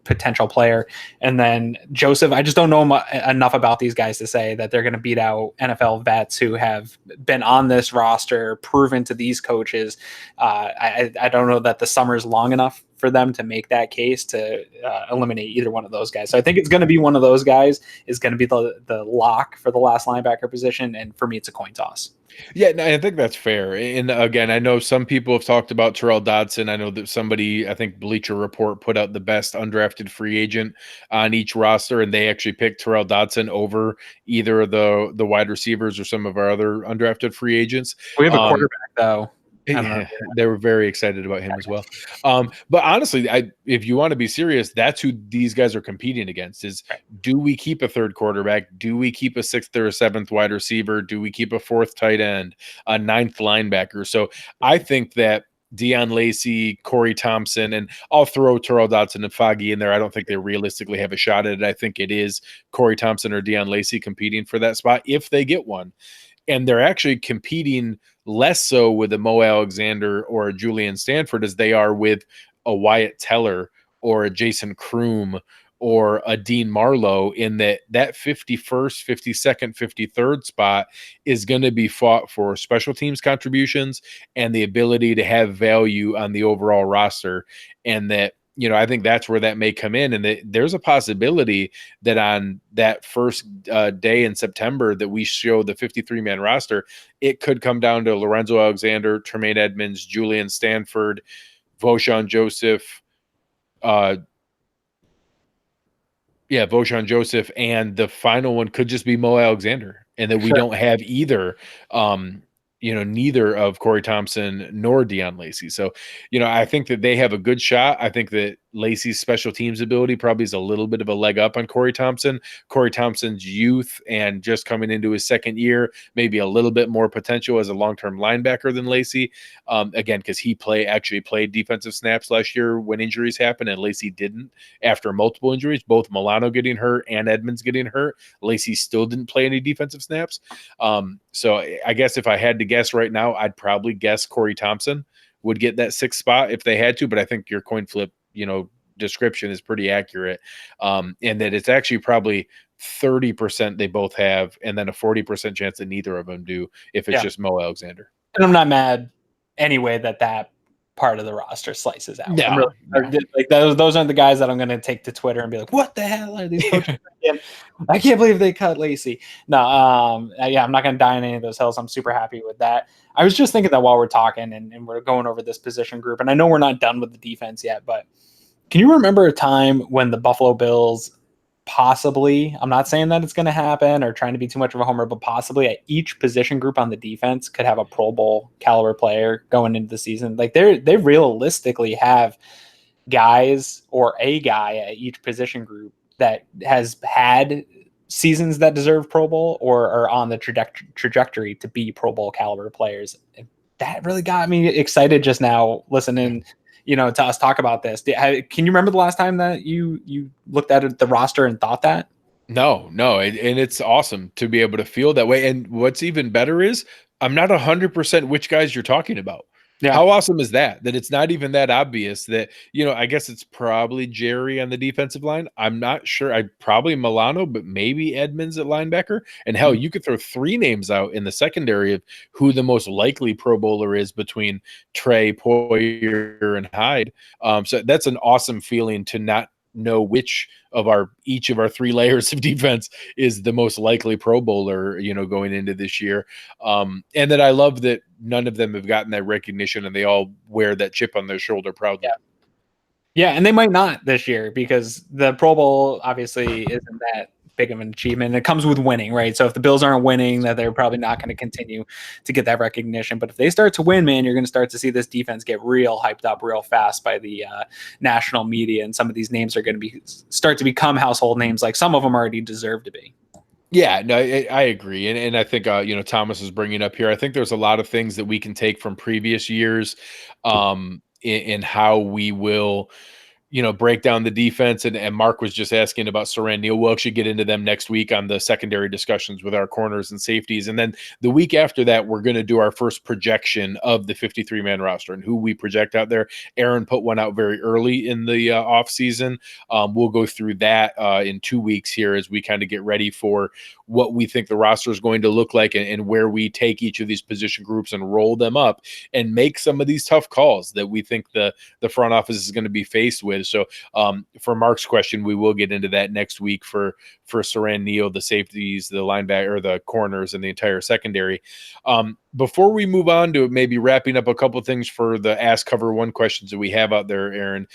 potential player. And then Joseph, I just don't know enough about these guys to say that they're going to beat out NFL vets who have been on this roster, proven to these coaches. I don't know that the summer is long enough for them to make that case to eliminate either one of those guys. So I think it's going to be one of those guys is going to be the lock for the last linebacker position. And for me, it's a coin toss. Yeah, no, I think that's fair. And again, I know some people have talked about Terrell Dodson. I know that somebody, I think Bleacher Report put out the best undrafted free agent on each roster, and they actually picked Terrell Dodson over either of the wide receivers or some of our other undrafted free agents. We have a quarterback, though. Yeah, they were very excited about him as well. But honestly, if you want to be serious, that's who these guys are competing against is do we keep a third quarterback? Do we keep a sixth or a seventh wide receiver? Do we keep a fourth tight end, a ninth linebacker? So I think that Deion Lacey, Corey Thompson, and I'll throw Terrell Dodson and Foggy in there. I don't think they realistically have a shot at it. I think it is Corey Thompson or Deion Lacey competing for that spot if they get one. And they're actually competing less so with a Mo Alexander or a Julian Stanford as they are with a Wyatt Teller or a Jason Kroom or a Dean Marlowe, in that 51st, 52nd, 53rd spot is going to be fought for special teams contributions and the ability to have value on the overall roster. And that, I think that's where that may come in. And there's a possibility that on that first day in September that we show the 53-man roster, it could come down to Lorenzo Alexander, Tremaine Edmunds, Julian Stanford, Voshon Joseph, Voshon Joseph, and the final one could just be Mo Alexander, and that we don't have either neither of Corey Thompson nor Deion Lacey. So, I think that they have a good shot. I think that Lacey's special teams ability probably is a little bit of a leg up on Corey Thompson. Corey Thompson's youth and just coming into his second year, maybe a little bit more potential as a long-term linebacker than Lacey. Again, because he actually played defensive snaps last year when injuries happened, and Lacey didn't after multiple injuries, both Milano getting hurt and Edmunds getting hurt. Lacey still didn't play any defensive snaps. So I guess if I had to guess right now, I'd probably guess Corey Thompson would get that sixth spot if they had to, but I think your coin flip description is pretty accurate, and that it's actually probably 30% they both have, and then a 40% chance that neither of them do if it's just Mo Alexander. And I'm not mad anyway that part of the roster slices out. No. Like those aren't the guys that I'm going to take to Twitter and be like, what the hell are these coaches? I can't believe they cut Lacey. No, I'm not going to die in any of those hills. I'm super happy with that. I was just thinking that while we're talking and we're going over this position group, and I know we're not done with the defense yet, but can you remember a time when the Buffalo Bills possibly, I'm not saying that it's going to happen or trying to be too much of a homer, but possibly at each position group on the defense could have a Pro Bowl caliber player going into the season? Like they realistically have guys or a guy at each position group that has had seasons that deserve Pro Bowl or are on the trajectory to be Pro Bowl caliber players. That really got me excited just now listening to us talk about this. Can you remember the last time that you looked at the roster and thought that? No. And it's awesome to be able to feel that way. And what's even better is I'm not 100% which guys you're talking about. Yeah. How awesome is that it's not even that obvious that, I guess it's probably Jerry on the defensive line. I'm not sure. I probably Milano, but maybe Edmunds at linebacker. And hell, you could throw three names out in the secondary of who the most likely Pro Bowler is between Trey, Poyer, and Hyde. So that's an awesome feeling to not know which of each of our three layers of defense is the most likely Pro Bowler, going into this year. And that I love that none of them have gotten that recognition and they all wear that chip on their shoulder proudly. Yeah. And they might not this year because the Pro Bowl obviously isn't that big of an achievement. It comes with winning, right? So if the Bills aren't winning, that they're probably not going to continue to get that recognition. But if they start to win, man, you're going to start to see this defense get real hyped up real fast by the national media. And some of these names are going to start to become household names, like some of them already deserve to be. Yeah, no, I agree. And I think, Thomas is bringing up here, I think there's a lot of things that we can take from previous years in how we will break down the defense. And Mark was just asking about Saran Neal. We'll actually get into them next week on the secondary discussions with our corners and safeties. And then the week after that, we're going to do our first projection of the 53-man roster and who we project out there. Aaron put one out very early in the offseason. We'll go through that in 2 weeks here as we kind of get ready for what we think the roster is going to look like and where we take each of these position groups and roll them up and make some of these tough calls that we think the front office is going to be faced with. So for Mark's question, we will get into that next week for Saran Neal, the safeties, the linebacker, or the corners, and the entire secondary. Before we move on to maybe wrapping up a couple of things for the Ask Cover One questions that we have out there, Aaron,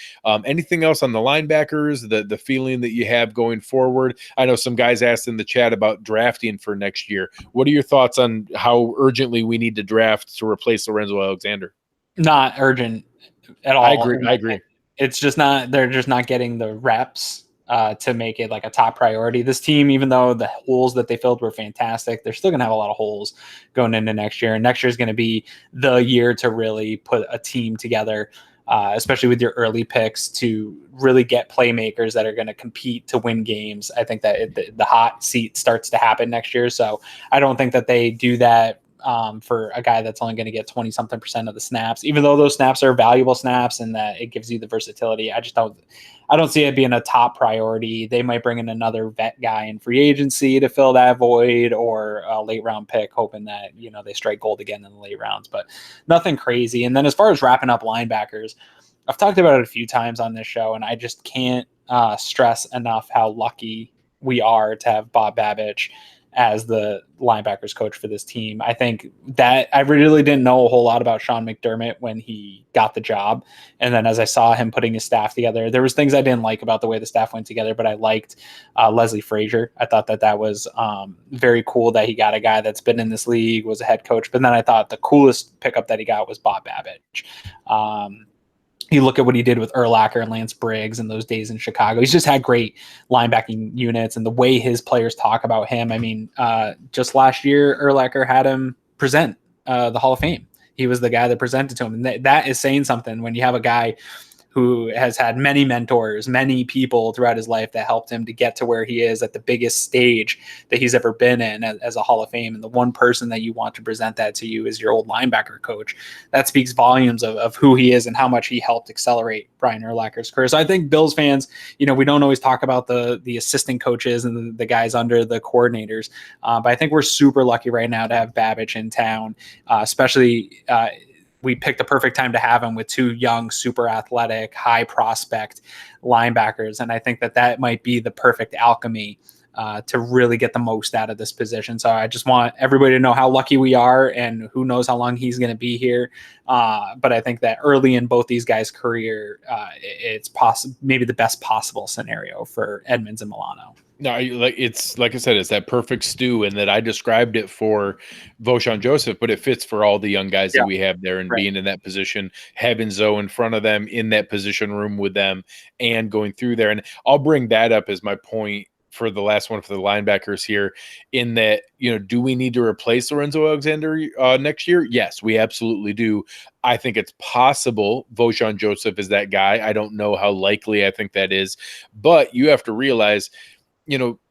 anything else on the linebackers, the feeling that you have going forward? I know some guys asked in the chat about drafting for next year. What are your thoughts on how urgently we need to draft to replace Lorenzo Alexander? Not urgent at all. I agree. It's just not, they're just not getting the reps to make it like a top priority. This team, even though the holes that they filled were fantastic, they're still going to have a lot of holes going into next year. And next year is going to be the year to really put a team together, especially with your early picks, to really get playmakers that are going to compete to win games. I think that the hot seat starts to happen next year. So I don't think that they do that for a guy that's only going to get 20-something% of the snaps, even though those snaps are valuable snaps and that it gives you the versatility. I don't see it being a top priority. They might bring in another vet guy in free agency to fill that void, or a late round pick, hoping that, they strike gold again in the late rounds, but nothing crazy. And then as far as wrapping up linebackers, I've talked about it a few times on this show, and I just can't stress enough how lucky we are to have Bob Babich as the linebackers coach for this team. I think that I really didn't know a whole lot about Sean McDermott when he got the job. And then as I saw him putting his staff together, there was things I didn't like about the way the staff went together, but I liked Leslie Frazier. I thought that was very cool that he got a guy that's been in this league, was a head coach. But then I thought the coolest pickup that he got was Bob Babich. You look at what he did with Urlacher and Lance Briggs in those days in Chicago. He's just had great linebacking units, and the way his players talk about him. I mean, just last year, Urlacher had him present the Hall of Fame. He was the guy that presented to him. And that is saying something when you have a guy who has had many mentors, many people throughout his life that helped him to get to where he is at the biggest stage that he's ever been in as a Hall of Fame. And the one person that you want to present that to you is your old linebacker coach. That speaks volumes of who he is and how much he helped accelerate Brian Urlacher's career. So I think Bills fans, we don't always talk about the assistant coaches and the guys under the coordinators. But I think we're super lucky right now to have Babich in town, especially we picked the perfect time to have him with two young, super athletic, high prospect linebackers. And I think that might be the perfect alchemy to really get the most out of this position. So I just want everybody to know how lucky we are, and who knows how long he's going to be here. But I think that early in both these guys' career, it's maybe the best possible scenario for Edmunds and Milano. No, it's like I said, it's that perfect stew, and that I described it for Voshon Joseph, but it fits for all the young guys that we have there, and being in that position, having Zoe in front of them, in that position room with them, and going through there. And I'll bring that up as my point for the last one for the linebackers here, in that, do we need to replace Lorenzo Alexander next year? Yes, we absolutely do. I think it's possible Voshon Joseph is that guy. I don't know how likely I think that is, but you have to realize,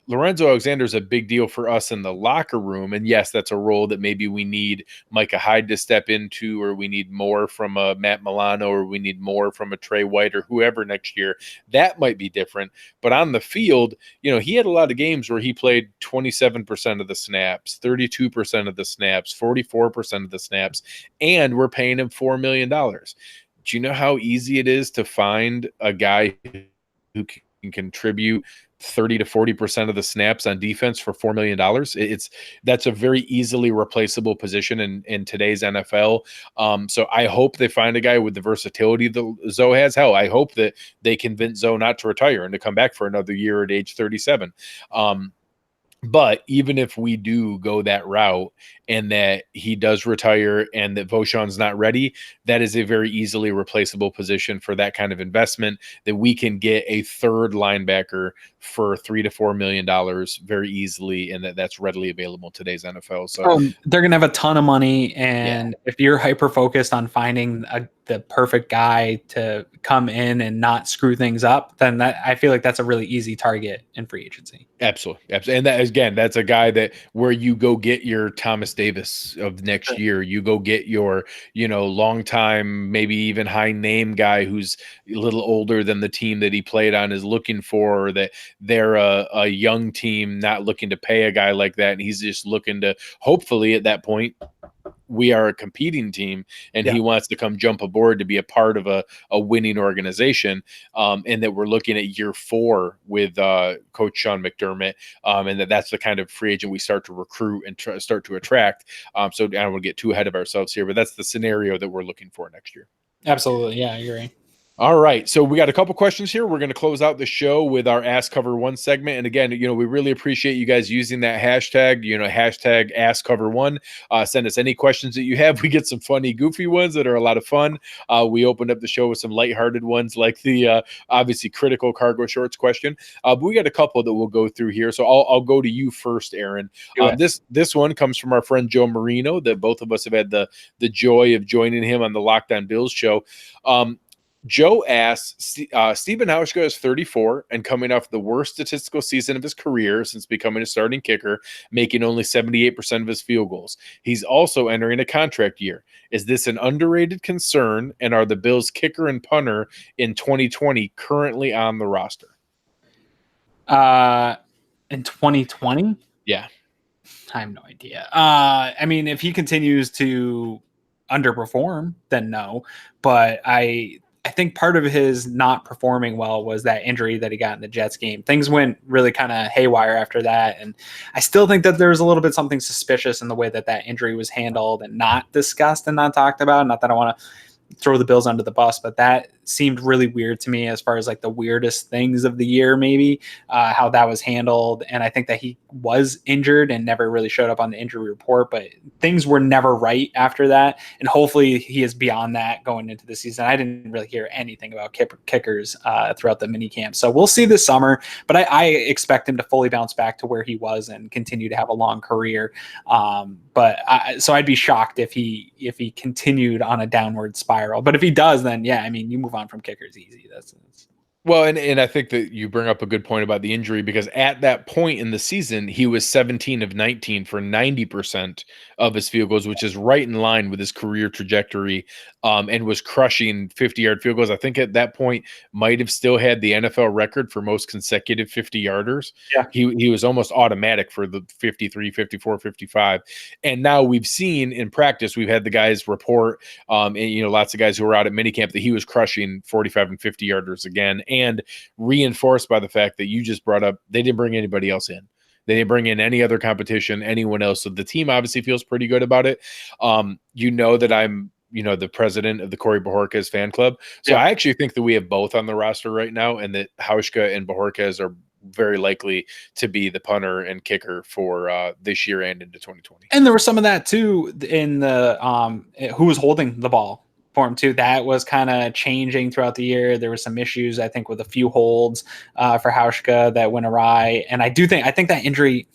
Lorenzo Alexander is a big deal for us in the locker room. And yes, that's a role that maybe we need Micah Hyde to step into, or we need more from a Matt Milano, or we need more from a Trey White, or whoever next year. That might be different. But on the field, he had a lot of games where he played 27% of the snaps, 32% of the snaps, 44% of the snaps, and we're paying him $4 million. Do you know how easy it is to find a guy who can contribute 30 to 40% of the snaps on defense for $4 million? That's a very easily replaceable position in today's NFL. So I hope they find a guy with the versatility that Zoe has. Hell, I hope that they convince Zoe not to retire and to come back for another year at age 37. But even if we do go that route, and that he does retire, and that Voshon's not ready, that is a very easily replaceable position for that kind of investment, that we can get a third linebacker for $3 to $4 million very easily, and that's readily available in today's NFL. So they're going to have a ton of money, and if you're hyper focused on finding the perfect guy to come in and not screw things up, then I feel like that's a really easy target in free agency. Absolutely. And that, again, that's a guy that where you go get your Thomas Davis of next year, you go get your, long time, maybe even high name guy who's a little older than the team that he played on is looking for, or that they're a young team not looking to pay a guy like that. And he's just looking to, hopefully at that point, we are a competing team, and he wants to come jump aboard to be a part of a winning organization. And that we're looking at year 4 with Coach Sean McDermott, and that's the kind of free agent we start to recruit and start to attract. So I don't want to get too ahead of ourselves here, but that's the scenario that we're looking for next year. Absolutely. Yeah, I agree. All right. So we got a couple questions here. We're going to close out the show with our Ask Cover One segment. And again, we really appreciate you guys using that hashtag, hashtag Ask Cover One. Send us any questions that you have. We get some funny, goofy ones that are a lot of fun. We opened up the show with some lighthearted ones like the obviously critical cargo shorts question. But we got a couple that we'll go through here. So I'll go to you first, Aaron. This one comes from our friend Joe Marino, that both of us have had the joy of joining him on the Locked On Bills show. Joe asks, Stephen Hauschka is 34 and coming off the worst statistical season of his career since becoming a starting kicker, making only 78% of his field goals. He's also entering a contract year. Is this an underrated concern, and are the Bills' kicker and punter in 2020 currently on the roster? In 2020? Yeah. I have no idea. I mean, if he continues to underperform, then no. But I think part of his not performing well was that injury that he got in the Jets game. Things went really kind of haywire after that. And I still think that there was a little bit something suspicious in the way that injury was handled and not discussed and not talked about. Not that I want to throw the Bills under the bus, but that seemed really weird to me as far as like the weirdest things of the year, maybe how that was handled. And I think that he was injured and never really showed up on the injury report, but things were never right after that. And hopefully he is beyond that going into the season. I didn't really hear anything about kickers throughout the mini camp. So we'll see this summer, but I expect him to fully bounce back to where he was and continue to have a long career. So I'd be shocked if he continued on a downward spiral, but if he does, then yeah, I mean, you move on from kickers easy. That's well, and I think that you bring up a good point about the injury, because at that point in the season, he was 17 of 19 for 90% of his field goals, which is right in line with his career trajectory, and was crushing 50-yard field goals. I think at that point might have still had the NFL record for most consecutive 50-yarders. Yeah. He was almost automatic for the 53, 54, 55. And now we've seen in practice, we've had the guys report, and lots of guys who were out at minicamp, that he was crushing 45 and 50-yarders again. And reinforced by the fact that you just brought up, they didn't bring anybody else in. They didn't bring in any other competition, anyone else. So the team obviously feels pretty good about it. That I'm, the president of the Corey Bojorquez fan club. So I actually think that we have both on the roster right now, and that Hauschka and Bojorquez are very likely to be the punter and kicker for this year and into 2020. And there was some of that too in the who was holding the ball for him too. That was kind of changing throughout the year. There were some issues, I think, with a few holds for Hauschka that went awry. And I think that injury,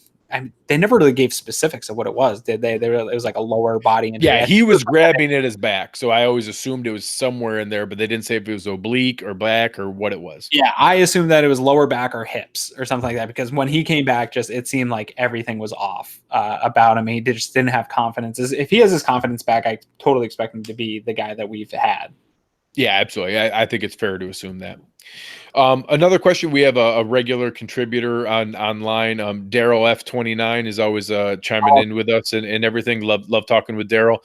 they never really gave specifics of what it was, did they? It was like a lower body injury. Yeah, he was grabbing at his back, so I always assumed it was somewhere in there, but they didn't say if it was oblique or back or what it was. Yeah, I assumed that it was lower back or hips or something like that, because when he came back, it seemed like everything was off about him. He just didn't have confidence. If he has his confidence back, I totally expect him to be the guy that we've had. Yeah, absolutely. I think it's fair to assume that. Another question, we have a regular contributor online. Daryl F29 is always chiming in with us and everything. Love talking with Daryl.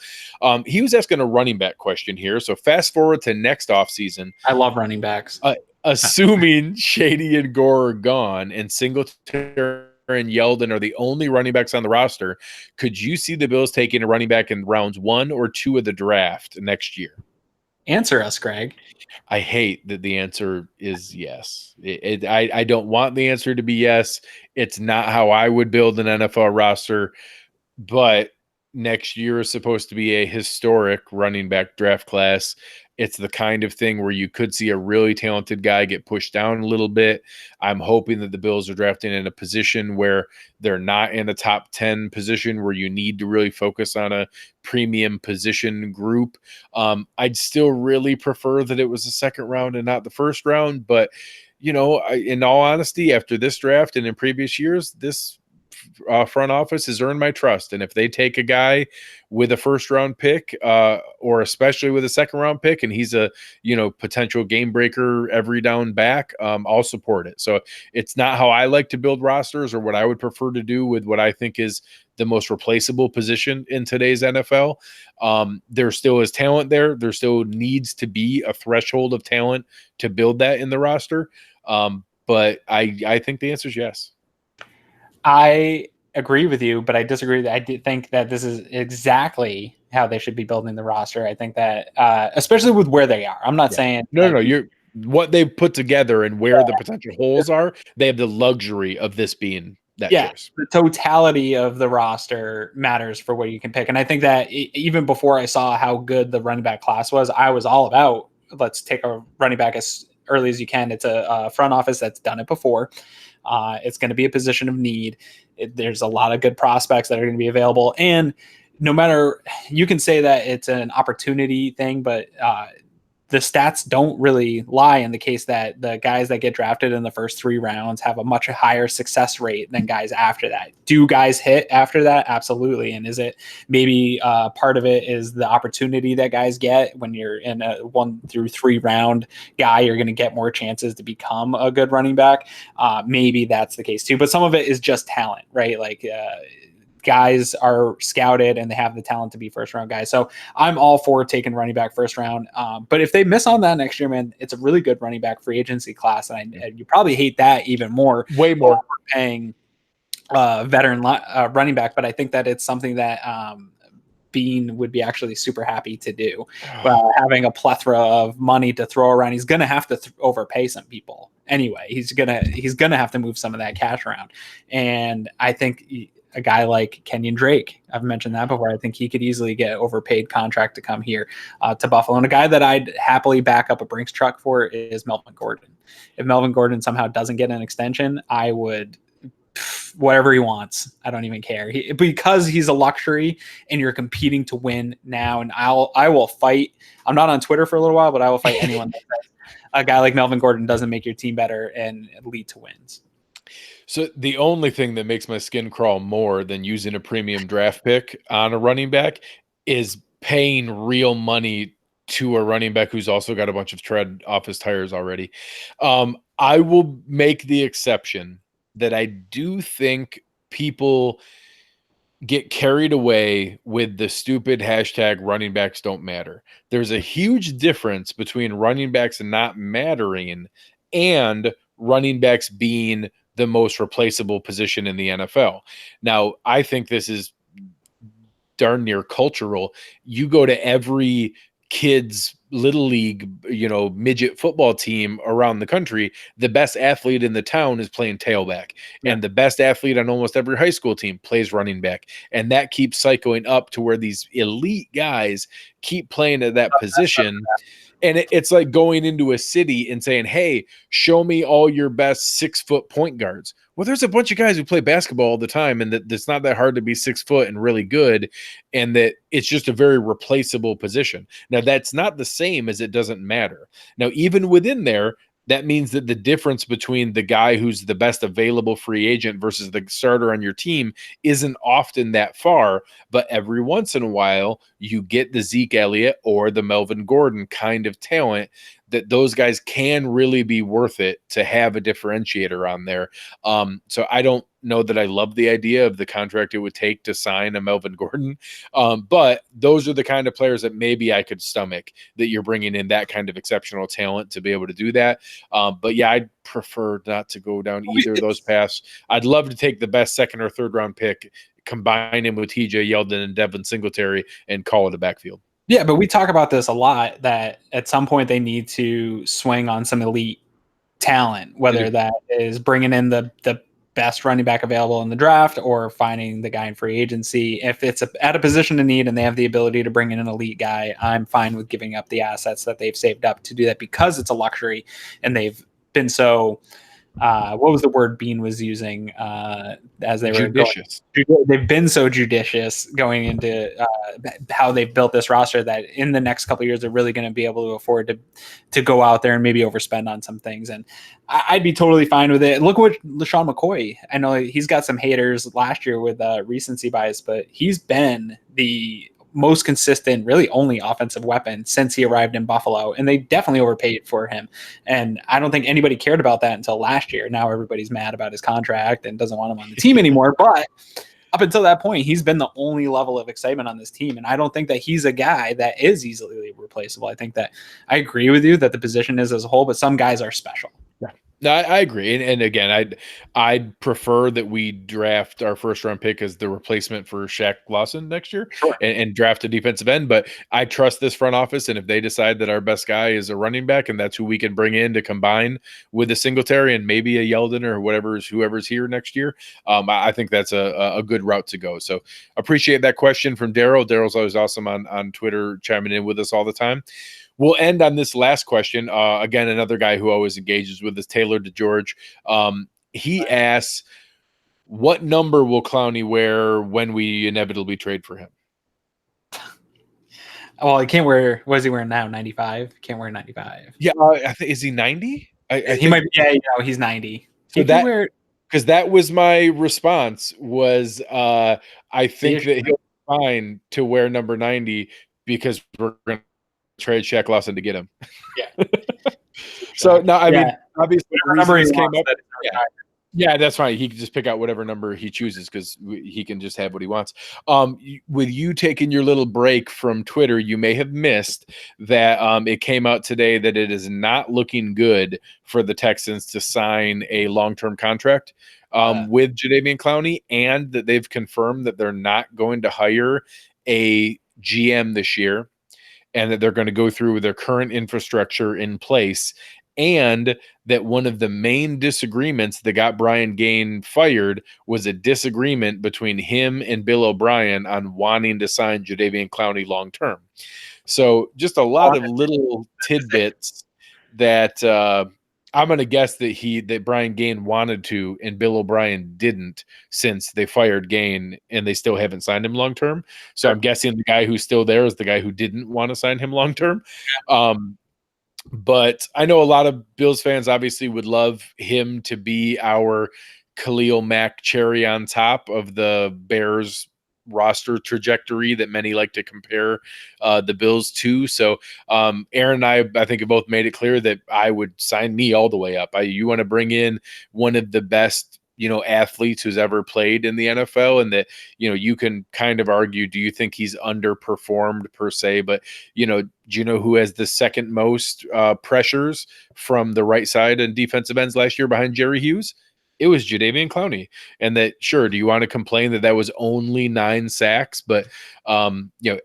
He was asking a running back question here. So fast forward to next offseason. I love running backs. Assuming Shady and Gore are gone and Singletary and Yeldon are the only running backs on the roster, could you see the Bills taking a running back in rounds 1 or 2 of the draft next year? Answer us, Greg. I hate that the answer is yes. I don't want the answer to be yes. It's not how I would build an NFL roster, but next year is supposed to be a historic running back draft class. It's the kind of thing where you could see a really talented guy get pushed down a little bit. I'm hoping that the Bills are drafting in a position where they're not in a top 10 position where you need to really focus on a premium position group. I'd still really prefer that it was the second round and not the first round. But, in all honesty, after this draft and in previous years, this front office has earned my trust. And if they take a guy with a first round pick, or especially with a second round pick, and he's a potential game breaker every down back, I'll support it. So it's not how I like to build rosters or what I would prefer to do with what I think is the most replaceable position in today's NFL. There still is talent there. There still needs to be a threshold of talent to build that in the roster. But I think the answer is yes. I agree with you, but I disagree. I think that this is exactly how they should be building the roster. I think that, especially with where they are, I'm not saying no. You're what they've put together and where the potential holes are. They have the luxury of this being that choice. The totality of the roster matters for what you can pick. And I think that even before I saw how good the running back class was, I was all about, let's take a running back as early as you can. It's a front office that's done it before. It's going to be a position of need. There's a lot of good prospects that are going to be available. And no matter, you can say that it's an opportunity thing, but the stats don't really lie in the case that the guys that get drafted in the first 3 rounds have a much higher success rate than guys after that. Do guys hit after that? Absolutely. And is it maybe part of it is the opportunity that guys get when you're in a 1 through 3 round guy, you're going to get more chances to become a good running back. Maybe that's the case too, but some of it is just talent, right? Like, guys are scouted and they have the talent to be first round guys. So I'm all for taking running back first round. But if they miss on that next year, man, it's a really good running back free agency class. And you probably hate that even more. Way more. Paying veteran running back. But I think that it's something that Bean would be actually super happy to do. Having a plethora of money to throw around, he's going to have to overpay some people anyway. He's gonna have to move some of that cash around. And I think a guy like Kenyon Drake, I've mentioned that before. I think he could easily get overpaid contract to come here to Buffalo. And a guy that I'd happily back up a Brinks truck for is Melvin Gordon. If Melvin Gordon somehow doesn't get an extension, I would whatever he wants. I don't even care. Because he's a luxury and you're competing to win now. And I will fight. I'm not on Twitter for a little while, but I will fight anyone that says a guy like Melvin Gordon doesn't make your team better and lead to wins. So the only thing that makes my skin crawl more than using a premium draft pick on a running back is paying real money to a running back who's also got a bunch of tread off his tires already. I will make the exception that I do think people get carried away with the stupid hashtag running backs don't matter. There's a huge difference between running backs not mattering and running backs being the most replaceable position in the NFL. Now, I think this is darn near cultural. You go to every kids little league, midget football team around the country, the best athlete in the town is playing tailback. Yeah. And the best athlete on almost every high school team plays running back. And that keeps cycling up to where these elite guys keep playing at that position. And it's like going into a city and saying, hey, show me all your best 6-foot point guards. Well, there's a bunch of guys who play basketball all the time, and that it's not that hard to be 6 foot and really good, and that it's just a very replaceable position. Now, that's not the same as it doesn't matter. Now, even within there, that means that the difference between the guy who's the best available free agent versus the starter on your team isn't often that far. But every once in a while, you get the Zeke Elliott or the Melvin Gordon kind of talent that those guys can really be worth it to have a differentiator on there. So I don't know that I love the idea of the contract it would take to sign a Melvin Gordon. But those are the kind of players that maybe I could stomach, that you're bringing in that kind of exceptional talent to be able to do that. But yeah, I'd prefer not to go down either of those paths. I'd love to take the best second or third round pick, combine him with TJ Yeldon and Devin Singletary, and call it a backfield. Yeah, but we talk about this a lot, that at some point they need to swing on some elite talent, whether that is bringing in the best running back available in the draft or finding the guy in free agency. If it's at a position of need and they have the ability to bring in an elite guy, I'm fine with giving up the assets that they've saved up to do that, because it's a luxury and they've been so what was the word Bean was using as they were judicious. They've been so judicious going into how they've built this roster that in the next couple of years they're really going to be able to afford to go out there and maybe overspend on some things. And I'd be totally fine with it. Look what LaShawn McCoy, I know he's got some haters last year with recency bias, but he's been the most consistent, really only offensive weapon since he arrived in Buffalo, and they definitely overpaid for him. And I don't think anybody cared about that until last year. Now everybody's mad about his contract and doesn't want him on the team anymore. But up until that point, he's been the only level of excitement on this team. And I don't think that he's a guy that is easily replaceable. I think that I agree with you that the position is as a whole, but some guys are special. Yeah. No, I agree. And again, I'd prefer that we draft our first round pick as the replacement for Shaq Lawson next year, sure, and draft a defensive end. But I trust this front office. And if they decide that our best guy is a running back and that's who we can bring in to combine with a Singletary and maybe a Yeldon or whoever's here next year, I think that's a good route to go. So appreciate that question from Daryl. Daryl's always awesome on Twitter, chiming in with us all the time. We'll end on this last question. Again, another guy who always engages with us, Taylor DeGeorge. He asks, what number will Clowney wear when we inevitably trade for him? Well, he can't wear, what is he wearing now? 95? Can't wear 95. Yeah, I think, is he 90? He might be, yeah, he's 90. So because that was my response was I think that he'll be fine to wear number 90 because we're going to trade Shaq Lawson to get him. Yeah. So now, I mean, obviously, reasons came up. Yeah, that's fine. He can just pick out whatever number he chooses because he can just have what he wants. With you taking your little break from Twitter, you may have missed that it came out today that it is not looking good for the Texans to sign a long-term contract with Jadeveon Clowney, and that they've confirmed that they're not going to hire a GM this year, and that they're going to go through with their current infrastructure in place, and that one of the main disagreements that got Brian Gaine fired was a disagreement between him and Bill O'Brien on wanting to sign Jadeveon Clowney long-term. So just a lot of little tidbits that I'm going to guess that Brian Gaine wanted to and Bill O'Brien didn't, since they fired Gaine and they still haven't signed him long term. So I'm guessing the guy who's still there is the guy who didn't want to sign him long term. But I know a lot of Bills fans obviously would love him to be our Khalil Mack cherry on top of the Bears roster trajectory that many like to compare the Bills to. So Aaron and I think have both made it clear that I would sign me all the way up. You want to bring in one of the best, athletes who's ever played in the NFL, and that, you can kind of argue, do you think he's underperformed per se? But, do you know who has the second most pressures from the right side and defensive ends last year behind Jerry Hughes? It was Jadeveon Clowney. And that, sure, do you want to complain that was only 9 sacks? But,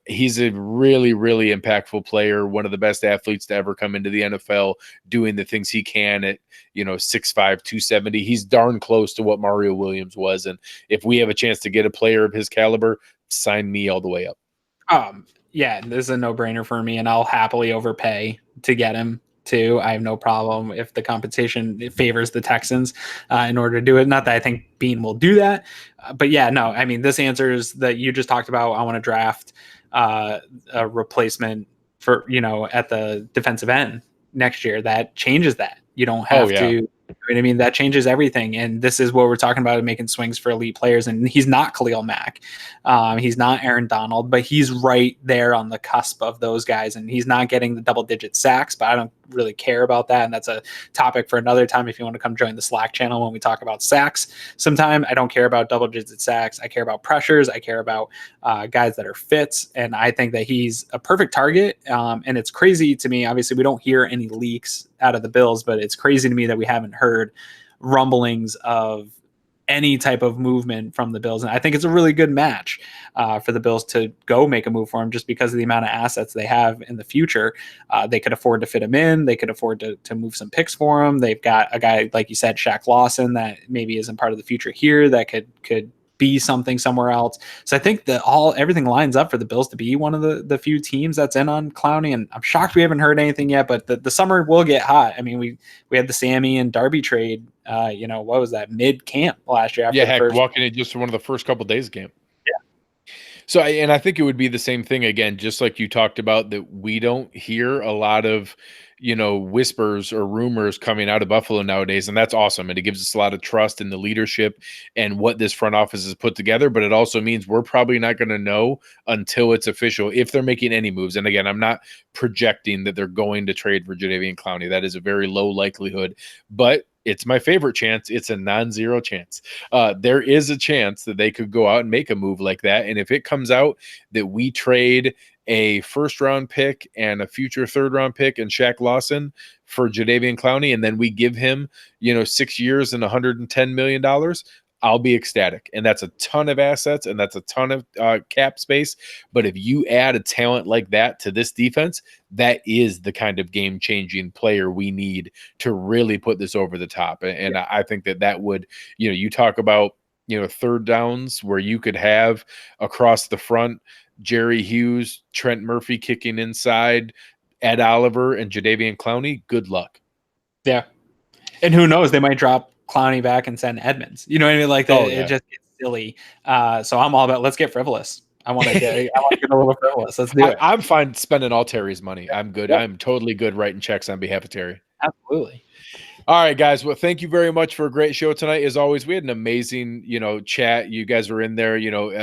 he's a really, really impactful player, one of the best athletes to ever come into the NFL, doing the things he can at, 6'5", 270. He's darn close to what Mario Williams was. And if we have a chance to get a player of his caliber, sign me all the way up. Yeah, this is a no-brainer for me, and I'll happily overpay to get him too. I have no problem if the compensation favors the Texans in order to do it. Not that I think Bean will do that, but yeah, no, I mean, this answers that you just talked about. I want to draft a replacement for, at the defensive end next year. That changes that. You don't have to. I mean, that changes everything. And this is what we're talking about, making swings for elite players. And he's not Khalil Mack. He's not Aaron Donald, but he's right there on the cusp of those guys. And he's not getting the double-digit sacks, but I don't really care about that. And that's a topic for another time. If you want to come join the Slack channel when we talk about sacks sometime, I don't care about double-digit sacks. I care about pressures. I care about guys that are fits. And I think that he's a perfect target. And it's crazy to me. Obviously, we don't hear any leaks out of the Bills, but it's crazy to me that we haven't heard rumblings of any type of movement from the Bills. And I think it's a really good match for the Bills to go make a move for him just because of the amount of assets they have in the future. They could afford to fit him in. They could afford to move some picks for him. They've got a guy, like you said, Shaq Lawson, that maybe isn't part of the future here, that could be something somewhere else. So I think that everything lines up for the Bills to be one of the few teams that's in on Clowney. And I'm shocked we haven't heard anything yet, but the summer will get hot. I mean, we had the Sammy and Darby trade, what was that, mid camp last year? After walking in just one of the first couple of days of camp. So, and I think it would be the same thing again, just like you talked about, that we don't hear a lot of, whispers or rumors coming out of Buffalo nowadays. And that's awesome. And it gives us a lot of trust in the leadership and what this front office has put together. But it also means we're probably not going to know until it's official if they're making any moves. And again, I'm not projecting that they're going to trade for Jadeveon Clowney. That is a very low likelihood, but it's my favorite chance. It's a non-zero chance. There is a chance that they could go out and make a move like that. And if it comes out that we trade a first-round pick and a future third-round pick and Shaq Lawson for Jadeveon Clowney, and then we give him, 6 years and $110 million, I'll be ecstatic. And that's a ton of assets and that's a ton of cap space. But if you add a talent like that to this defense, that is the kind of game-changing player we need to really put this over the top. And I think that would, you talk about, third downs where you could have across the front Jerry Hughes, Trent Murphy kicking inside, Ed Oliver, and Jadeveon Clowney. Good luck. Yeah. And who knows, they might drop Clowney back and send Edmunds. You know what I mean? Like that, It just gets silly. So I'm all about, let's get frivolous. I want to get a little frivolous. Let's do it. I'm fine spending all Terry's money. I'm good. Yep. I'm totally good writing checks on behalf of Terry. Absolutely. All right, guys. Well, thank you very much for a great show tonight. As always, we had an amazing, chat. You guys were in there,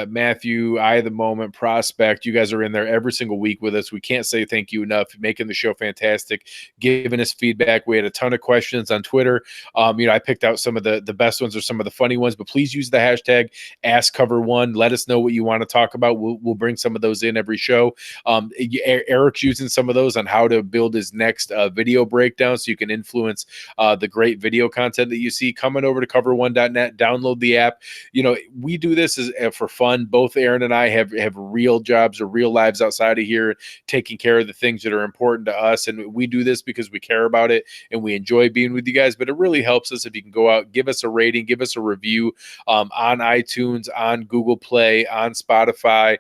Matthew, I, the moment, Prospect. You guys are in there every single week with us. We can't say thank you enough. Making the show fantastic, giving us feedback. We had a ton of questions on Twitter. I picked out some of the best ones or some of the funny ones, but please use the hashtag AskCover1. Let us know what you want to talk about. We'll bring some of those in every show. Eric's using some of those on how to build his next video breakdown so you can influence the great video content that you see. Coming over to cover1.net, download the app. We do this for fun. Both Aaron and I have real jobs or real lives outside of here, taking care of the things that are important to us. And we do this because we care about it and we enjoy being with you guys. But it really helps us if you can go out, give us a rating, give us a review on iTunes, on Google Play, on Spotify,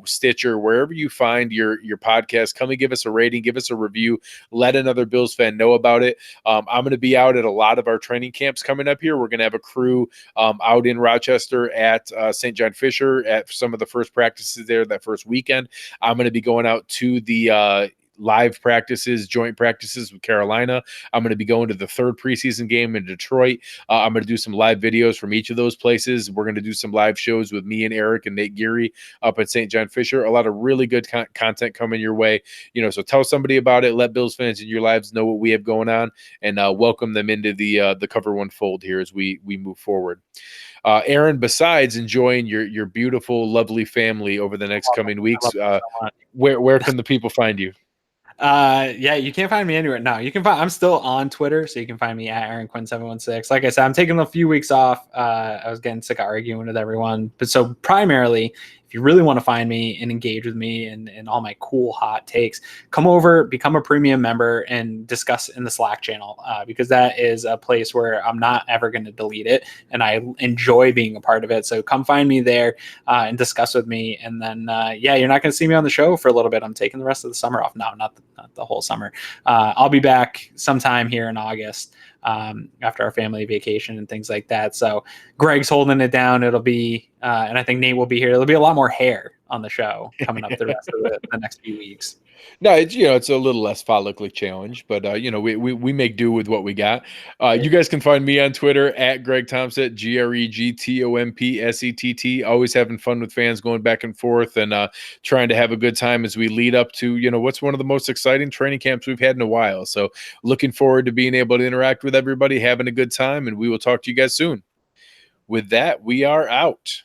Stitcher, wherever you find your podcast. Come and give us a rating, give us a review. Let another Bills fan know about it. I'm going to be out at a lot of our training camps coming up here. We're going to have a crew out in Rochester at St. John Fisher at some of the first practices there that first weekend. I'm going to be going out to the live practices, joint practices with Carolina. I'm going to be going to the third preseason game in Detroit. I'm going to do some live videos from each of those places. We're going to do some live shows with me and Eric and Nate Geary up at St. John Fisher. A lot of really good content coming your way. So tell somebody about it. Let Bills fans in your lives know what we have going on, and welcome them into the Cover One fold here as we move forward. Aaron, besides enjoying your beautiful, lovely family over the next coming weeks, where can the people find you? You can't find me anywhere. No, I'm still on Twitter, so you can find me at AaronQuinn716. Like I said, I'm taking a few weeks off. I was getting sick of arguing with everyone. But so primarily, if you really want to find me and engage with me and all my cool hot takes, come over, become a premium member, and discuss in the Slack channel, because that is a place where I'm not ever going to delete it, and I enjoy being a part of it. So come find me there and discuss with me. And then, you're not going to see me on the show for a little bit. I'm taking the rest of the summer off. No, not the whole summer. I'll be back sometime here in August after our family vacation and things like that. So Greg's holding it down. It'll be, and I think Nate will be here. There'll be a lot more hair on the show coming up the rest of the next few weeks. No, it's a little less follically challenged, but we make do with what we got. You guys can find me on Twitter at Greg Thompsett, GregTompsett. Always having fun with fans, going back and forth, and trying to have a good time as we lead up to what's one of the most exciting training camps we've had in a while. So looking forward to being able to interact with everybody, having a good time, and we will talk to you guys soon. With that, we are out.